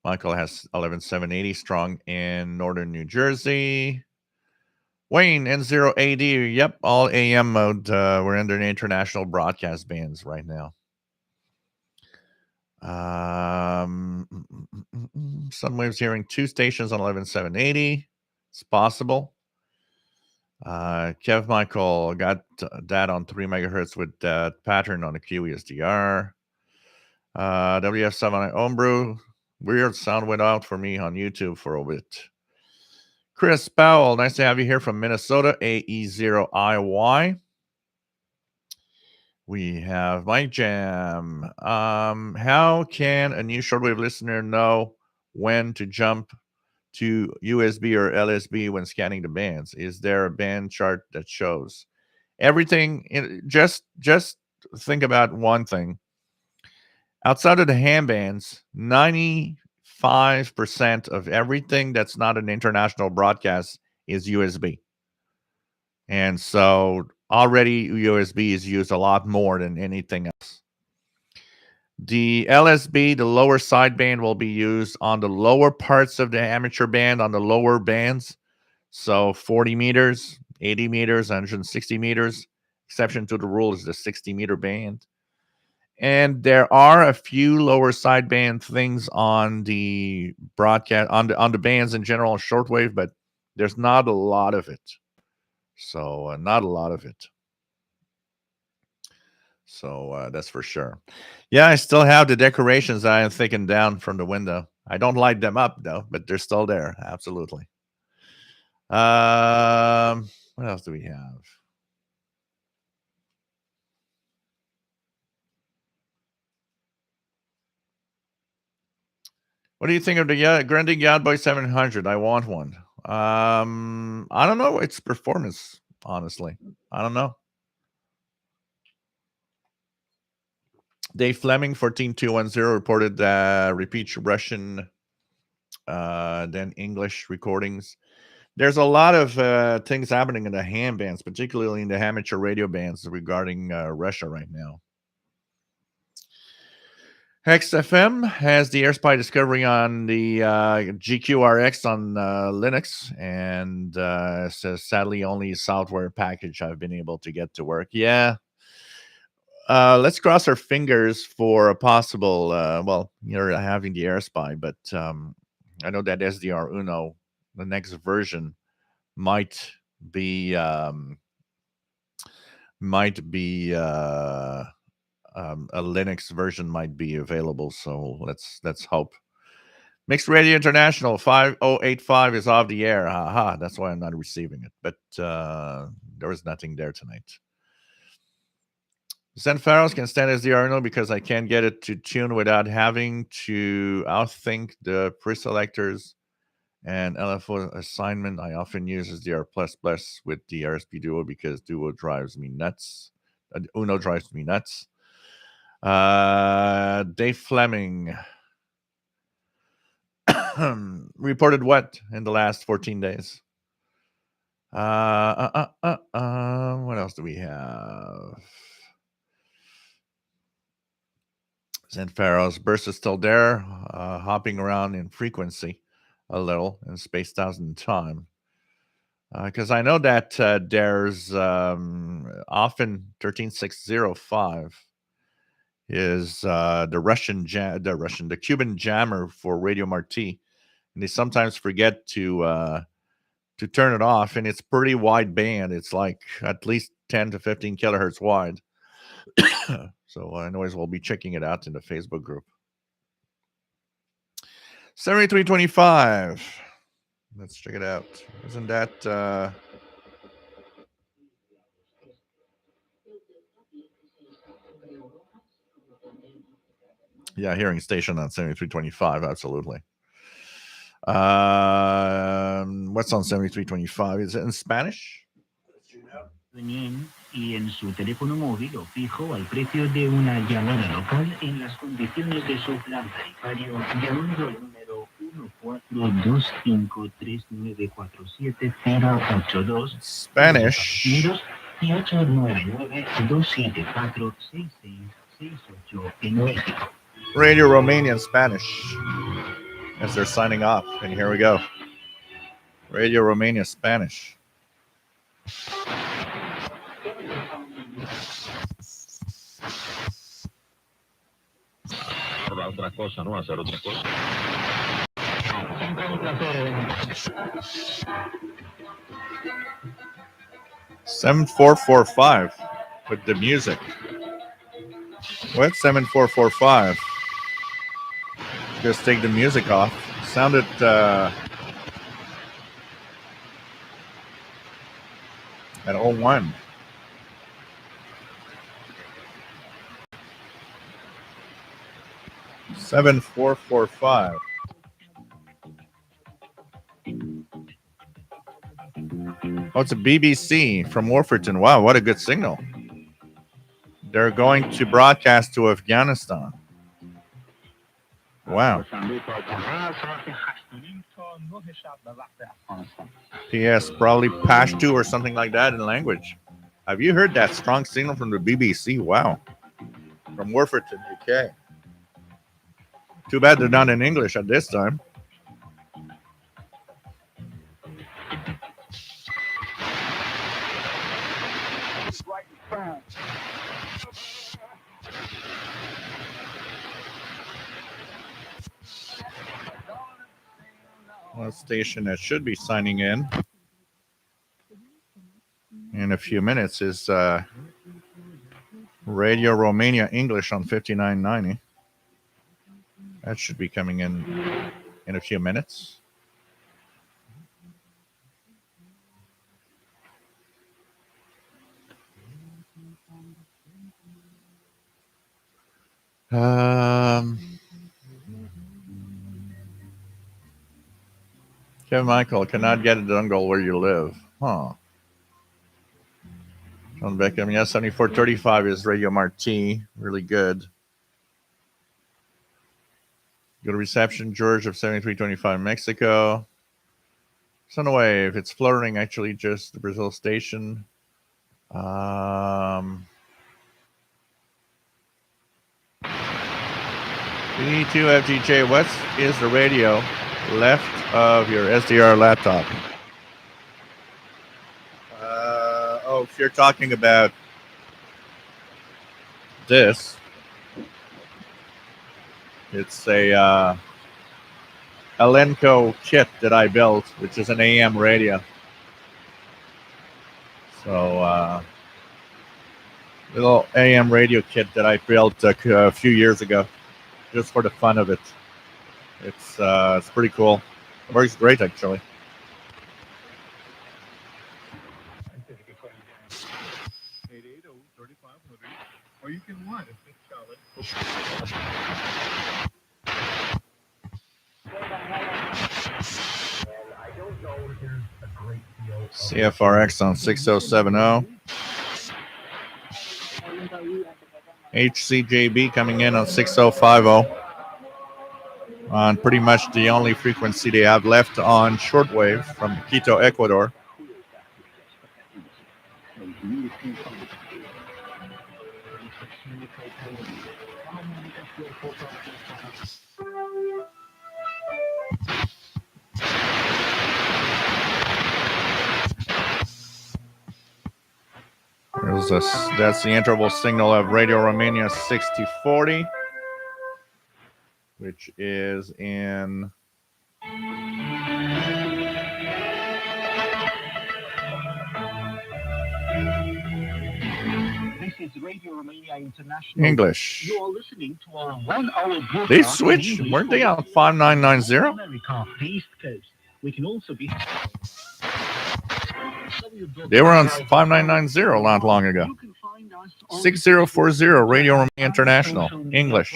Michael has 11780 strong in northern New Jersey. Wayne, N0AD, yep, all AM mode. We're under an international broadcast bands right now. Sunwave's hearing 2 stations on 11780. It's possible. Kev Michael got that on 3 megahertz with that pattern on the QESDR. WF7 Homebrew. Weird sound went out for me on YouTube for a bit. Chris Powell, nice to have you here from Minnesota, AE0IY. We have Mike Jam. How can a new shortwave listener know when to jump to USB or LSB when scanning the bands? Is there a band chart that shows everything? Just think about one thing. Outside of the ham bands, 95% of everything that's not an international broadcast is USB. And so already USB is used a lot more than anything else. The LSB, the lower sideband, will be used on the lower parts of the amateur band, on the lower bands. So 40 meters, 80 meters, 160 meters. Exception to the rule is the 60-meter band. And there are a few lower sideband things on the broadcast, on the bands in general, shortwave, but there's not a lot of it. So not a lot of it. So that's for sure. Yeah, I still have the decorations I am taking down from the window. I don't light them up though, but they're still there. Absolutely. What else do we have? What do you think of the Grundig Yacht Boy 700? I want one. I don't know its performance, honestly. I don't know. Dave Fleming, 14210, reported repeats Russian, then English recordings. There's a lot of things happening in the ham bands, particularly in the amateur radio bands regarding Russia right now. XFM has the AirSpy discovery on the GQRX on Linux, and says sadly only software package I've been able to get to work. Yeah. Let's cross our fingers for a possible, well, you're having the AirSpy, but I know that SDR Uno, the next version, might be a Linux version might be available. So let's hope. Mixed Radio International 5085 is off the air. Haha, that's why I'm not receiving it. But there was nothing there tonight. Zen Faros can stand SDR Uno because I can't get it to tune without having to outthink the preselectors and LFO assignment. I often use SDR with the RSP Duo because Duo drives me nuts. Uno drives me nuts. Dave Fleming reported what in the last 14 days? What else do we have? Zenfaros burst is still there, hopping around in frequency a little and spaced out in time. Because I know that there's often 13605 is the Cuban jammer for Radio Marti, and they sometimes forget to turn it off, and it's pretty wide band. It's like at least 10 to 15 kilohertz wide. So anyways, we'll be checking it out in the Facebook group. 7325. Let's check it out. Isn't that yeah, hearing station on 7325, absolutely. What's on 7325? Is it in Spanish? Y en su teléfono móvil o fijo al precio de una llamada local en las condiciones de su plan tarifario llamando al número 142539470082 Spanish. y 899-274-6668 en México. Radio Romania Spanish. As they're signing off. And here we go. Radio Romania Spanish. Otra cosa, ¿no? Hacer otra cosa. 7445 with the music. What? 7445. Just take the music off. Sounded at 01. Seven 445. Oh, it's a BBC from Wolverton. Wow, what a good signal. They're going to broadcast to Afghanistan. Wow. PS, probably Pashto or something like that in language. Have you heard that strong signal from the BBC? Wow. From Wolverton, UK. Too bad they're not in English at this time. One station that should be signing in a few minutes is Radio Romania English on 5990. That should be coming in a few minutes. Kevin Michael cannot get a dongle where you live. Huh. John Beckham, yeah, 7435 is Radio Marti. Really good. Good reception, George of 7325 Mexico. Sunwave, it's fluttering actually, just the Brazil station. B2FGJ, what is the radio left of your SDR laptop? If you're talking about this, it's a Elenco kit that I built, which is an AM radio. So, little AM radio kit that I built a few years ago, just for the fun of it. It's pretty cool. It works great, actually. Or you can what if it's solid. CFRX on 6070. HCJB coming in on 6050. On pretty much the only frequency they have left on shortwave from Quito, Ecuador. That's the interval signal of Radio Romania 6040, which is in This is Radio Romania International. English. You are listening to our 1 hour broadcast. They switched, weren't they on 5990? America, the East Coast. We can also be. They were on 5990 not long ago. 6040 Radio Romania International, English.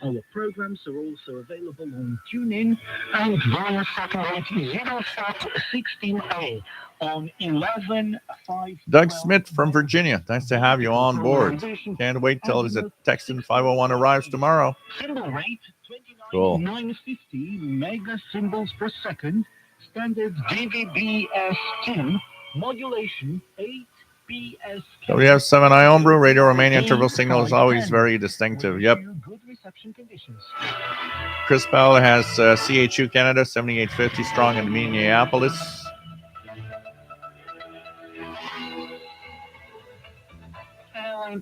Our programs are also available on TuneIn and via satellite Eurosat 16A. On 11/5. Doug Smith from Virginia. Nice to have you on board. Can't wait till the Texan 501 arrives tomorrow. Symbol rate Cool. 29,950 mega symbols per second. Standard DVB-S2. Modulation 8 BS. WF7I Homebrew, Radio Romania interval signal is always very distinctive. Yep. Good reception conditions. Chris Powell has CHU Canada, 7850 strong in Minneapolis.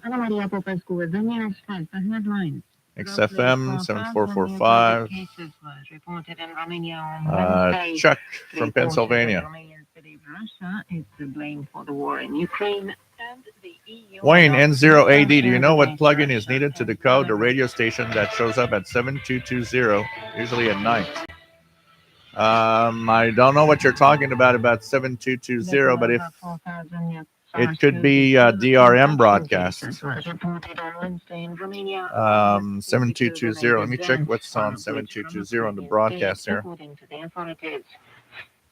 Ana Maria Popescu with the news first, the headlines. XFM 7445. Cases was reported in Romania on Wednesday. Chuck from Pennsylvania. Romanians believe Russia is to blame for the war in Ukraine. And the EU Wayne N0AD, do you know what plugin is needed to decode the radio station that shows up at 7220, usually at night? I don't know what you're talking about 7220, but if it could be DRM broadcast. 7220. Let me check what's on 7220 on the broadcast here.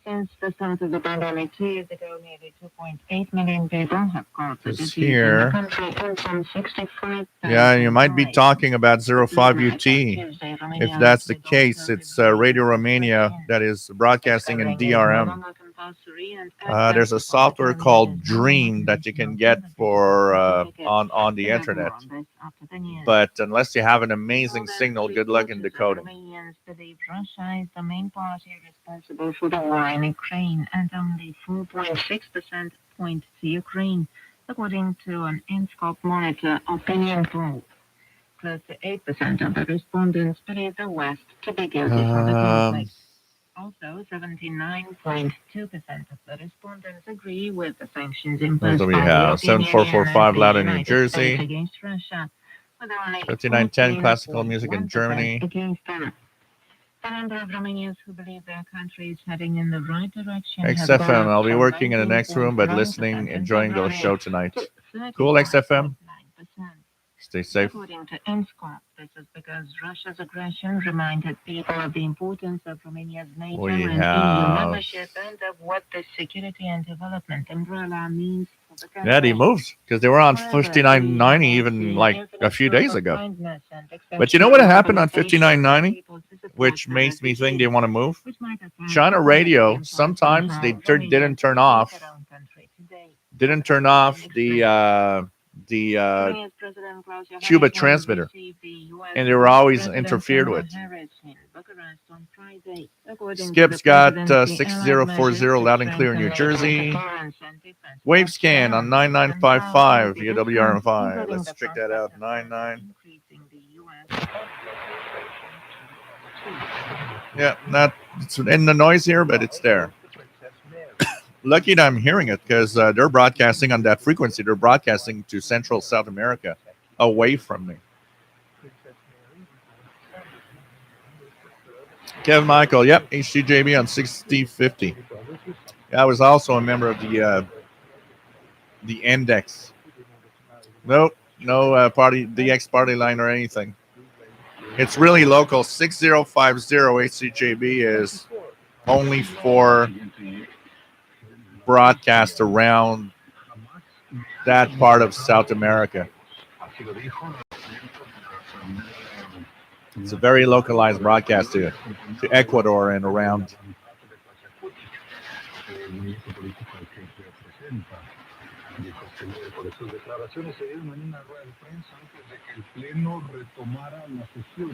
Since the start of the pandemic 2 years ago, nearly 2.8 million people have caught the disease here. in the country, and some 65,000 Yeah, you might be talking about 05UT. If that's the case, it's Radio Romania that is broadcasting in DRM. There's a software called Dream that you can get for on the internet. But unless you have an amazing signal, good luck in decoding. Romanians believe Russia is the main party responsible for the war in Ukraine, and only 4.6% point to Ukraine, according to an InScope Monitor opinion poll. Close to 8% of the respondents believe the West to be guilty for the conflict. Also, 79.2% of the respondents agree with the sanctions imposed we by the have European 7445 Union loud and in the New United Jersey. States against Russia, with only 5910 classical music in 14.1% Germany. against them. The number of Romanians who believe their country is heading in the right direction has XFM, gone up I'll be from working in the next room, but 19.9% listening, in enjoying the February show tonight. to Cool, XFM. 35.9%. Stay safe. According to InScope, this is because Russia's aggression reminded people of the importance of Romania's NATO We and have- EU membership and of what the security and development umbrella means for the country. Yeah, he moves because they were on However, 5990 we even see like a infinite few proof days of ago. kindness and But you know what happened on exceptional 5990, people to support which the makes me think refugees, they want to move? which might affect China the radio, impact sometimes on they how didn't Romanians turn see off, their own country today. didn't turn off the Romania's President Klaus Cuba Iohannis transmitter, received the US and they were always President interfered Kamala with. Harris in Bucharest on Friday. According to Skip's the got presidency, 6040 allied loud and measures clear in to New strengthen Jersey. NATO deterrence and defense Wave scan on capture 9955 and via defense, WRM5. including Let's the check that out. prospect of 99. increasing the US. Yeah, not it's in the noise here, but it's there. Lucky that I'm hearing it because they're broadcasting on that frequency. They're broadcasting to Central South America, away from me. Kevin Michael, yep, HCJB on 6050. Yeah, I was also a member of the Index. Nope, no party, the X party line or anything. It's really local. 6050 HCJB is only for broadcast around that part of South America. It's a very localized broadcast to Ecuador and around.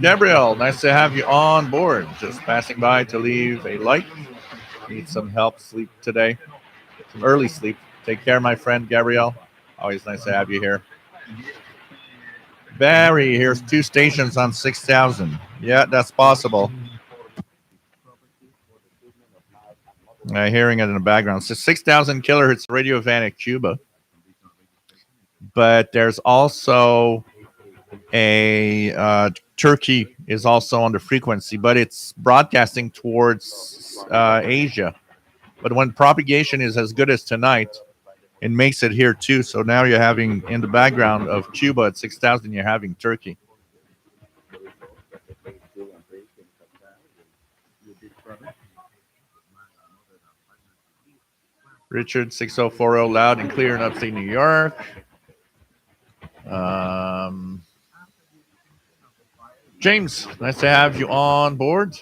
Gabriel, nice to have you on board. Just passing by to leave a like. Need some help sleep today. Some early sleep. Take care, my friend Gabriel. Always nice to have you here. Barry, here's 2 stations on 6,000. Yeah, that's possible. Hearing it in the background. So 6,000 kilohertz radio van at Cuba. But there's also a Turkey is also on the frequency, but it's broadcasting towards Asia. But when propagation is as good as tonight, it makes it here too. So now you're having in the background of Cuba at 6,000, you're having Turkey. Richard 6040 loud and clear in upstate New York. James, nice to have you on board.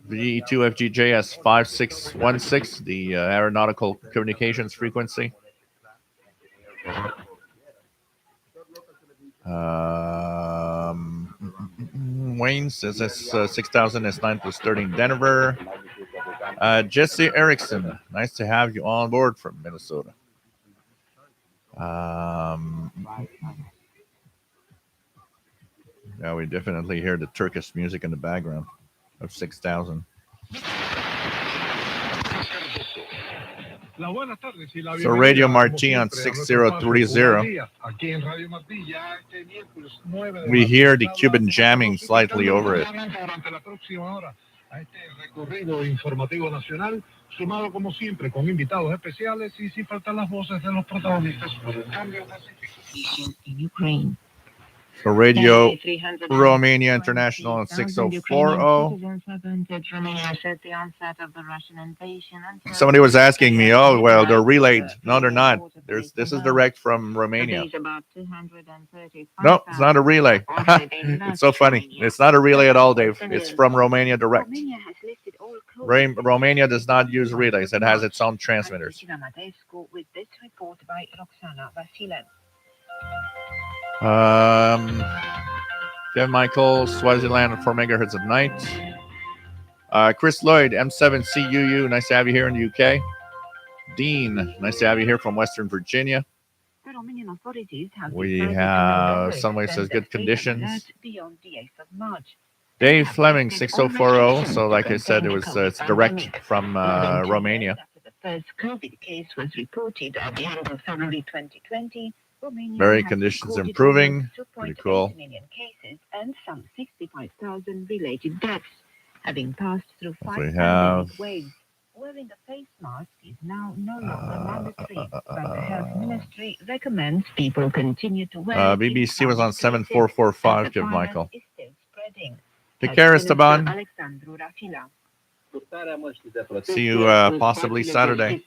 VE2FGJS 5616, the aeronautical communications frequency. Wayne says it's 6,000 is 9 plus 30 in Denver. Jesse Erickson, nice to have you on board from Minnesota. Yeah, we definitely hear the Turkish music in the background of 6,000. So Radio Marti on 6030. We hear the Cuban jamming slightly over it. Ukraine. So Radio Romania International on 6040. Somebody was asking me, oh, well, they're relayed. No, they're not. This is direct from Romania. No, it's not a relay. It's so funny. It's not a relay at all, Dave. It's from Romania direct. Romania does not use relays. It has its own transmitters. Kevin Michael, Swaziland at 4 megahertz at night. Chris Lloyd, M7CUU, nice to have you here in the UK. Dean, nice to have you here from Western Virginia. We have somebody says good conditions. Dave Fleming, 6040. So, like I said, it's direct from Romania. The first COVID case was reported at the end of February 2020. Very conditions improving. Pretty cool. Million cases and some 65,000 related deaths, having passed through 5 pandemic waves. Wearing a face mask is now no longer mandatory, but the health ministry recommends people continue to wear it. BBC was on 7445, Kev Michael. Take care, Esteban. See you possibly Saturday.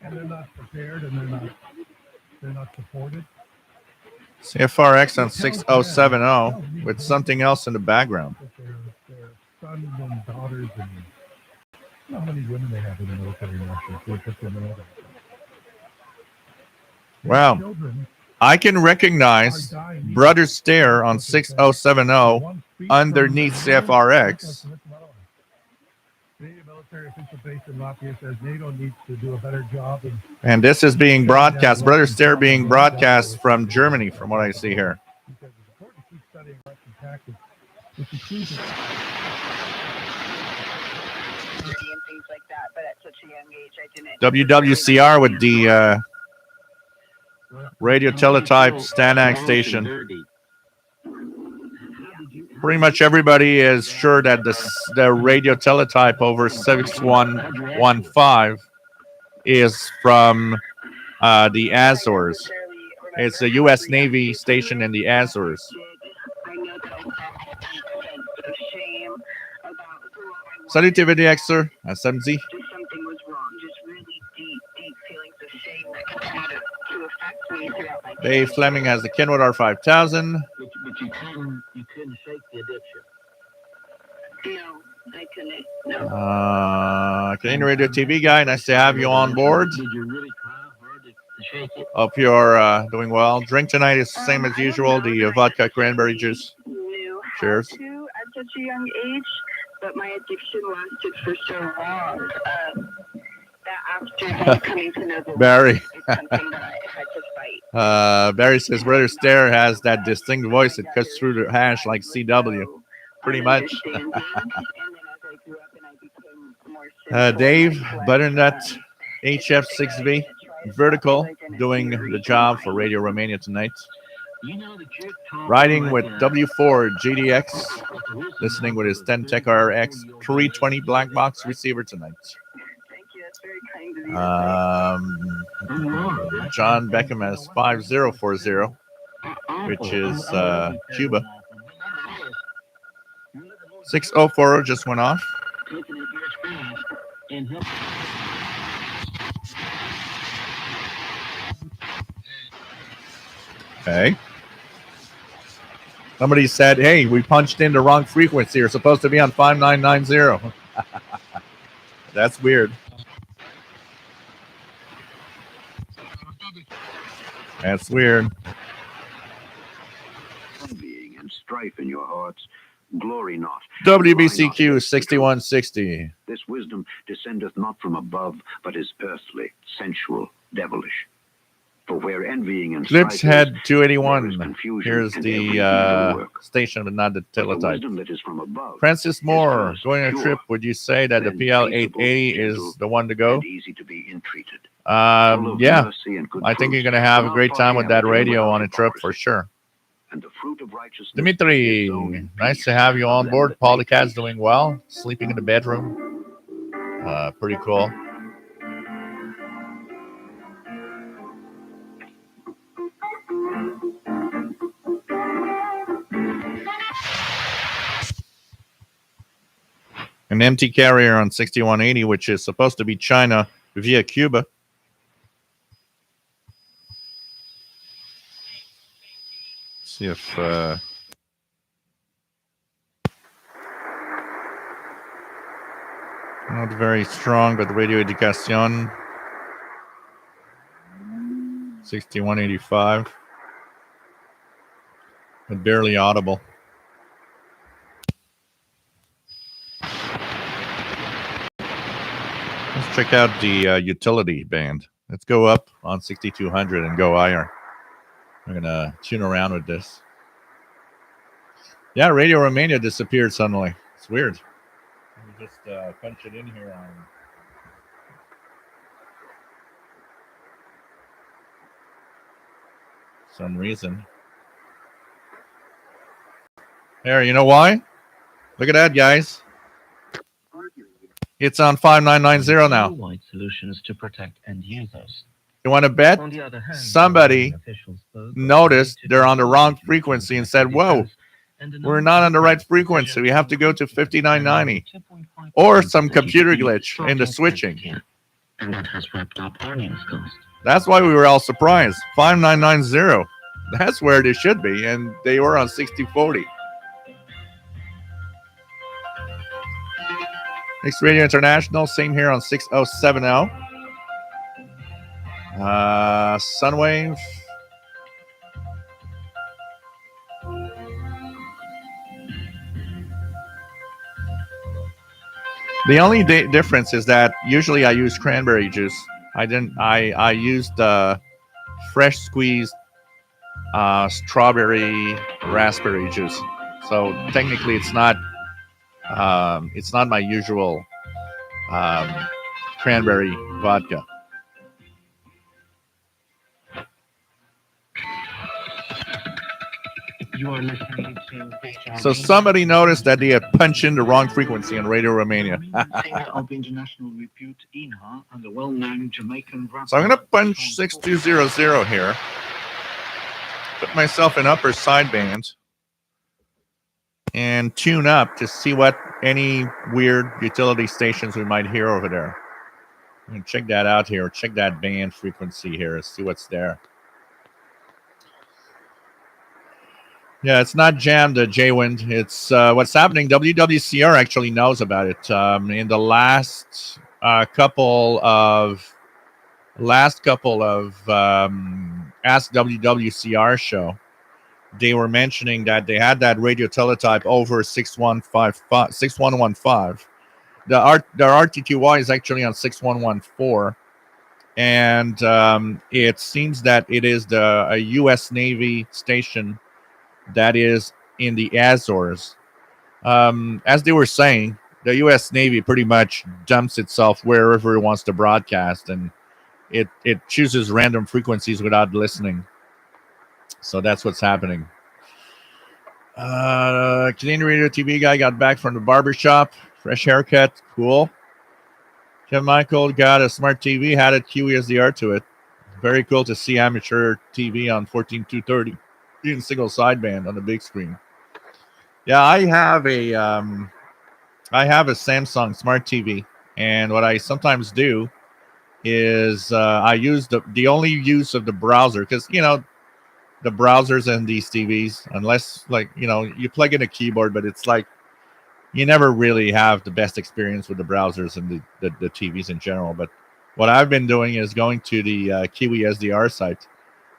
And they're not prepared, and they're not supported. CFRX on 6070 with something else in the background. Their sons and daughters, and how many women they have in the military now. Wow. I can recognize Brother Stare on 6070 underneath CFRX. Military official based in Latvia says NATO needs to do a better job. And this is being broadcast, Brother Stare being broadcast from Germany, from what I see here. WWCR with the radio teletype Stanag station. Pretty much everybody is sure that the radio teletype over 6115 is from the Azores. It's a U.S. Navy station in the Azores. Salut TVDXer, SMZ. Dave Fleming has the Kenwood R5000. But you couldn't shake the addiction. No, I couldn't. No. Canadian Radio TV guy, nice to have you on board. Did you really try hard to shake it? Hope you're doing well. Drink tonight is the same as usual, the vodka cranberry juice. Cheers. At such a young age, but my addiction lasted for so long that after coming to know the Barry. it's something that I had to fight. Barry says Brother Stare has that distinct voice that cuts through the hash like CW. Pretty much. Dave, Butternut, HF6V, Vertical, doing the job for Radio Romania tonight. Riding with W4 GDX, listening with his 10 Tech RX 320 black box receiver tonight. John Beckham has 5040. which is Cuba. 604 just went off. Okay. Somebody said, hey, we punched in the wrong frequency. You're supposed to be on 5990. That's weird. That's weird. Envying and strife in your hearts, glory not. WBCQ 6160. This wisdom descendeth not from above, but is earthly, sensual, devilish. For where envying and Clips strife head is, there 281. is confusion Here's and the every evil work. station, but not the But the teletype. wisdom that is from above Francis Moore, first going on a pure, trip, would you say that the then PL peaceable, 880 gentle, is the one to go? and easy to be entreated. Full of Yeah, mercy and good I think fruits, you're going to have a without great time with that partiality and radio without on a trip for hypocrisy. sure. And the fruit of righteousness Dimitri, is sown in nice peace to have you of on them board. that Paul the make Cat's peace. doing well, sleeping in the bedroom. Pretty cool. An empty carrier on 6180, which is supposed to be China via Cuba. See if not very strong, but Radio Educación 6185, but barely audible. Let's check out the utility band. Let's go up on 6200 and go higher. I'm gonna tune around with this. Yeah, Radio Romania disappeared suddenly. It's weird. Let me just punch it in here on some reason. There, you know why? Look at that, guys. It's on 5990 now. White solutions to protect end users. You want to bet? On the other hand, Somebody noticed they're on the wrong frequency and said, whoa, we're not on the right frequency. We have to go to 5990. Or some computer glitch in the switching. And that has wrapped up our newscast. That's why we were all surprised. 5990. That's where they should be, and they were on 6040. Next Radio International, same here on 6070. Sunwave. The only difference is that usually I use cranberry juice. I used fresh squeezed strawberry raspberry juice. So technically it's not my usual cranberry vodka. You are listening to So somebody noticed that they had punched in the wrong frequency on Radio Romania. singer of international repute, Ina, and the well-known Jamaican rapper. So I'm going to punch 6200 here. Put myself in upper sideband. And tune up to see what any weird utility stations we might hear over there. I'm going to check that out here. Check that band frequency here. See what's there. Yeah, it's not jammed, J-Wind. It's what's happening. WWCR actually knows about it. In the last couple of Ask WWCR show, they were mentioning that they had that radio teletype over 6115. Their RTTY is actually on 6114. And it seems that it is a U.S. Navy station that is in the Azores. As they were saying, the U.S. Navy pretty much dumps itself wherever it wants to broadcast, and it chooses random frequencies without listening. So that's what's happening. Canadian Radio TV guy got back from the barbershop. Fresh haircut. Cool. Kevin Michael got a smart TV, had a QESDR to it. Very cool to see amateur TV on 14230. even single sideband on the big screen. Yeah, I have a Samsung Smart TV, and what I sometimes do is I use the only use of the browser, because the browsers in these TVs, unless you plug in a keyboard, but it's like you never really have the best experience with the browsers and the TVs in general. But what I've been doing is going to the Kiwi SDR site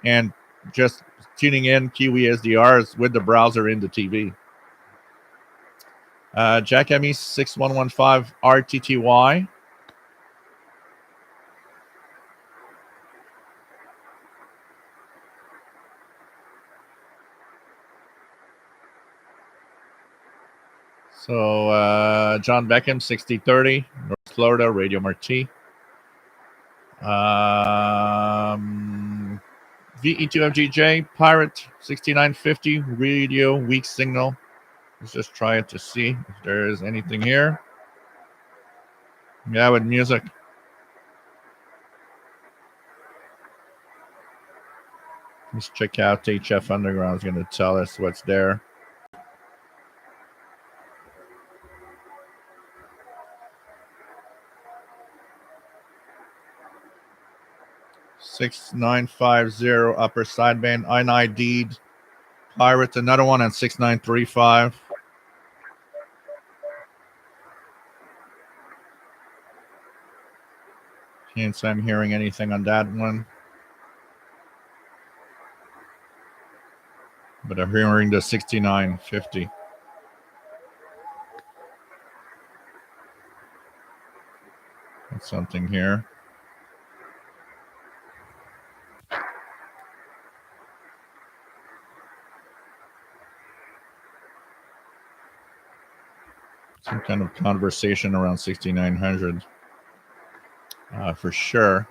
and just tuning in Kiwi SDRs with the browser in the TV. Jack Emmy 6115 RTTY. So John Beckham 6030 North Florida Radio Marti. VE2FGJ Pirate 6950 Radio Weak Signal. Let's just try it to see if there is anything here. Yeah, with music. Let's check out HF Underground. Is going to tell us what's there. $6950 upper sideband unID'd Pirate. Another one on 6935. Can't say I'm hearing anything on that one. But I'm hearing the 6950. That's something here. Some kind of conversation around 6900. For sure.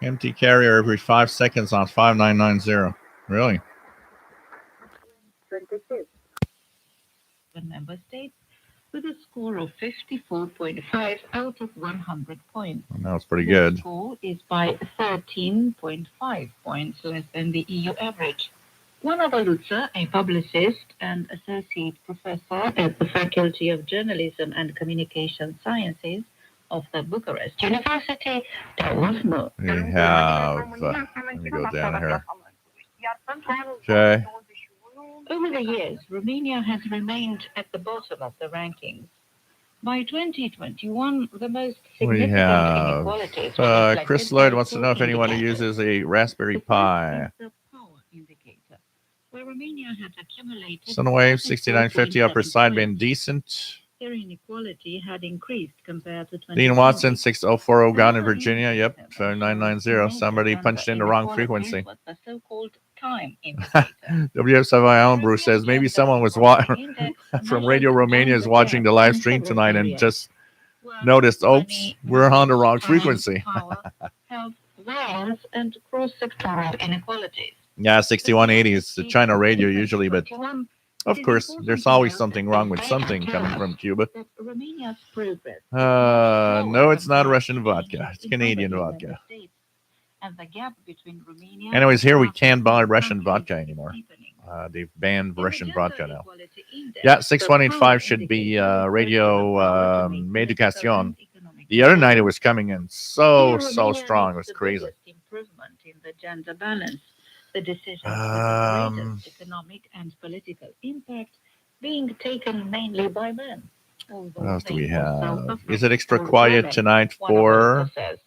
Empty carrier every 5 seconds on 5990. Really? The member states with a score of 54.5 out of 100 points. Well, that was pretty The good. score is by 13.5 points less than the EU average. Juana Baluzza, a publicist and associate professor at the Faculty of Journalism and Communication Sciences of the Bucharest University, We have, let me go down here. Okay. over the years, Romania has remained at the bottom of the rankings. By 2021, the most We significant have inequalities were reflected Chris by Lloyd wants to two know if anyone who indicators. uses a Raspberry The first Pi. is the power indicator, where Romania has accumulated Sunwave 6950 upper 44.7 sideband points. decent. Their inequality had increased compared to Dean Watson 2020. 6040 gun in Another Virginia. Yep, indicator that 5990. shows Somebody major punched in the wrong frequency. was the so-called time indicator. WF Savayon Bruce says maybe someone was from Radio Romania is watching the live stream tonight and just noticed, oops, we're on the wrong frequency. Power, health, wealth, and cross-sectoral inequalities. Yeah, 6180 is the China radio usually, but of course, there's always something wrong with something coming from Cuba. Romania's progress No, it's not Russian vodka. It's Canadian vodka. And the gap between Romania Anyways, here we and can't buy other Russian countries vodka is anymore. deepening. They've banned In the Russian Gender vodka now. Equality Index, Yeah, the 6185 power should be indicator refers to the radio power to make political Médication. and economic The other night it decisions. was coming in Here, so Romania strong. It makes was the crazy. biggest improvement in the gender balance. The decisions with the greatest economic and political impact being taken mainly by men. What else do we have? Is it extra quiet tonight One for... of says.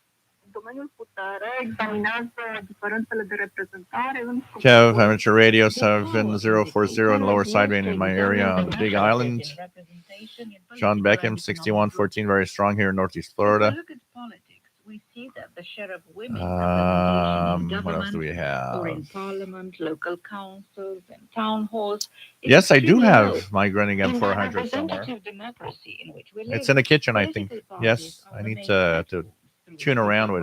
Domeniul putere examinează diferențele de reprezentare în Kev, amateur radio 7040 and lower sideband in my area on the Big Island. John Beckham 6114, very strong here in Northeast Florida. If we look at politics, we see that the share of women representation in What else do we government or in have? parliament, local councils, and town halls is Yes, I do extremely low. have my Grunning In the M400 somewhere. representative democracy in which we It's live, in the kitchen, I think. political Yes, parties are I the need main to actors through tune the around with it.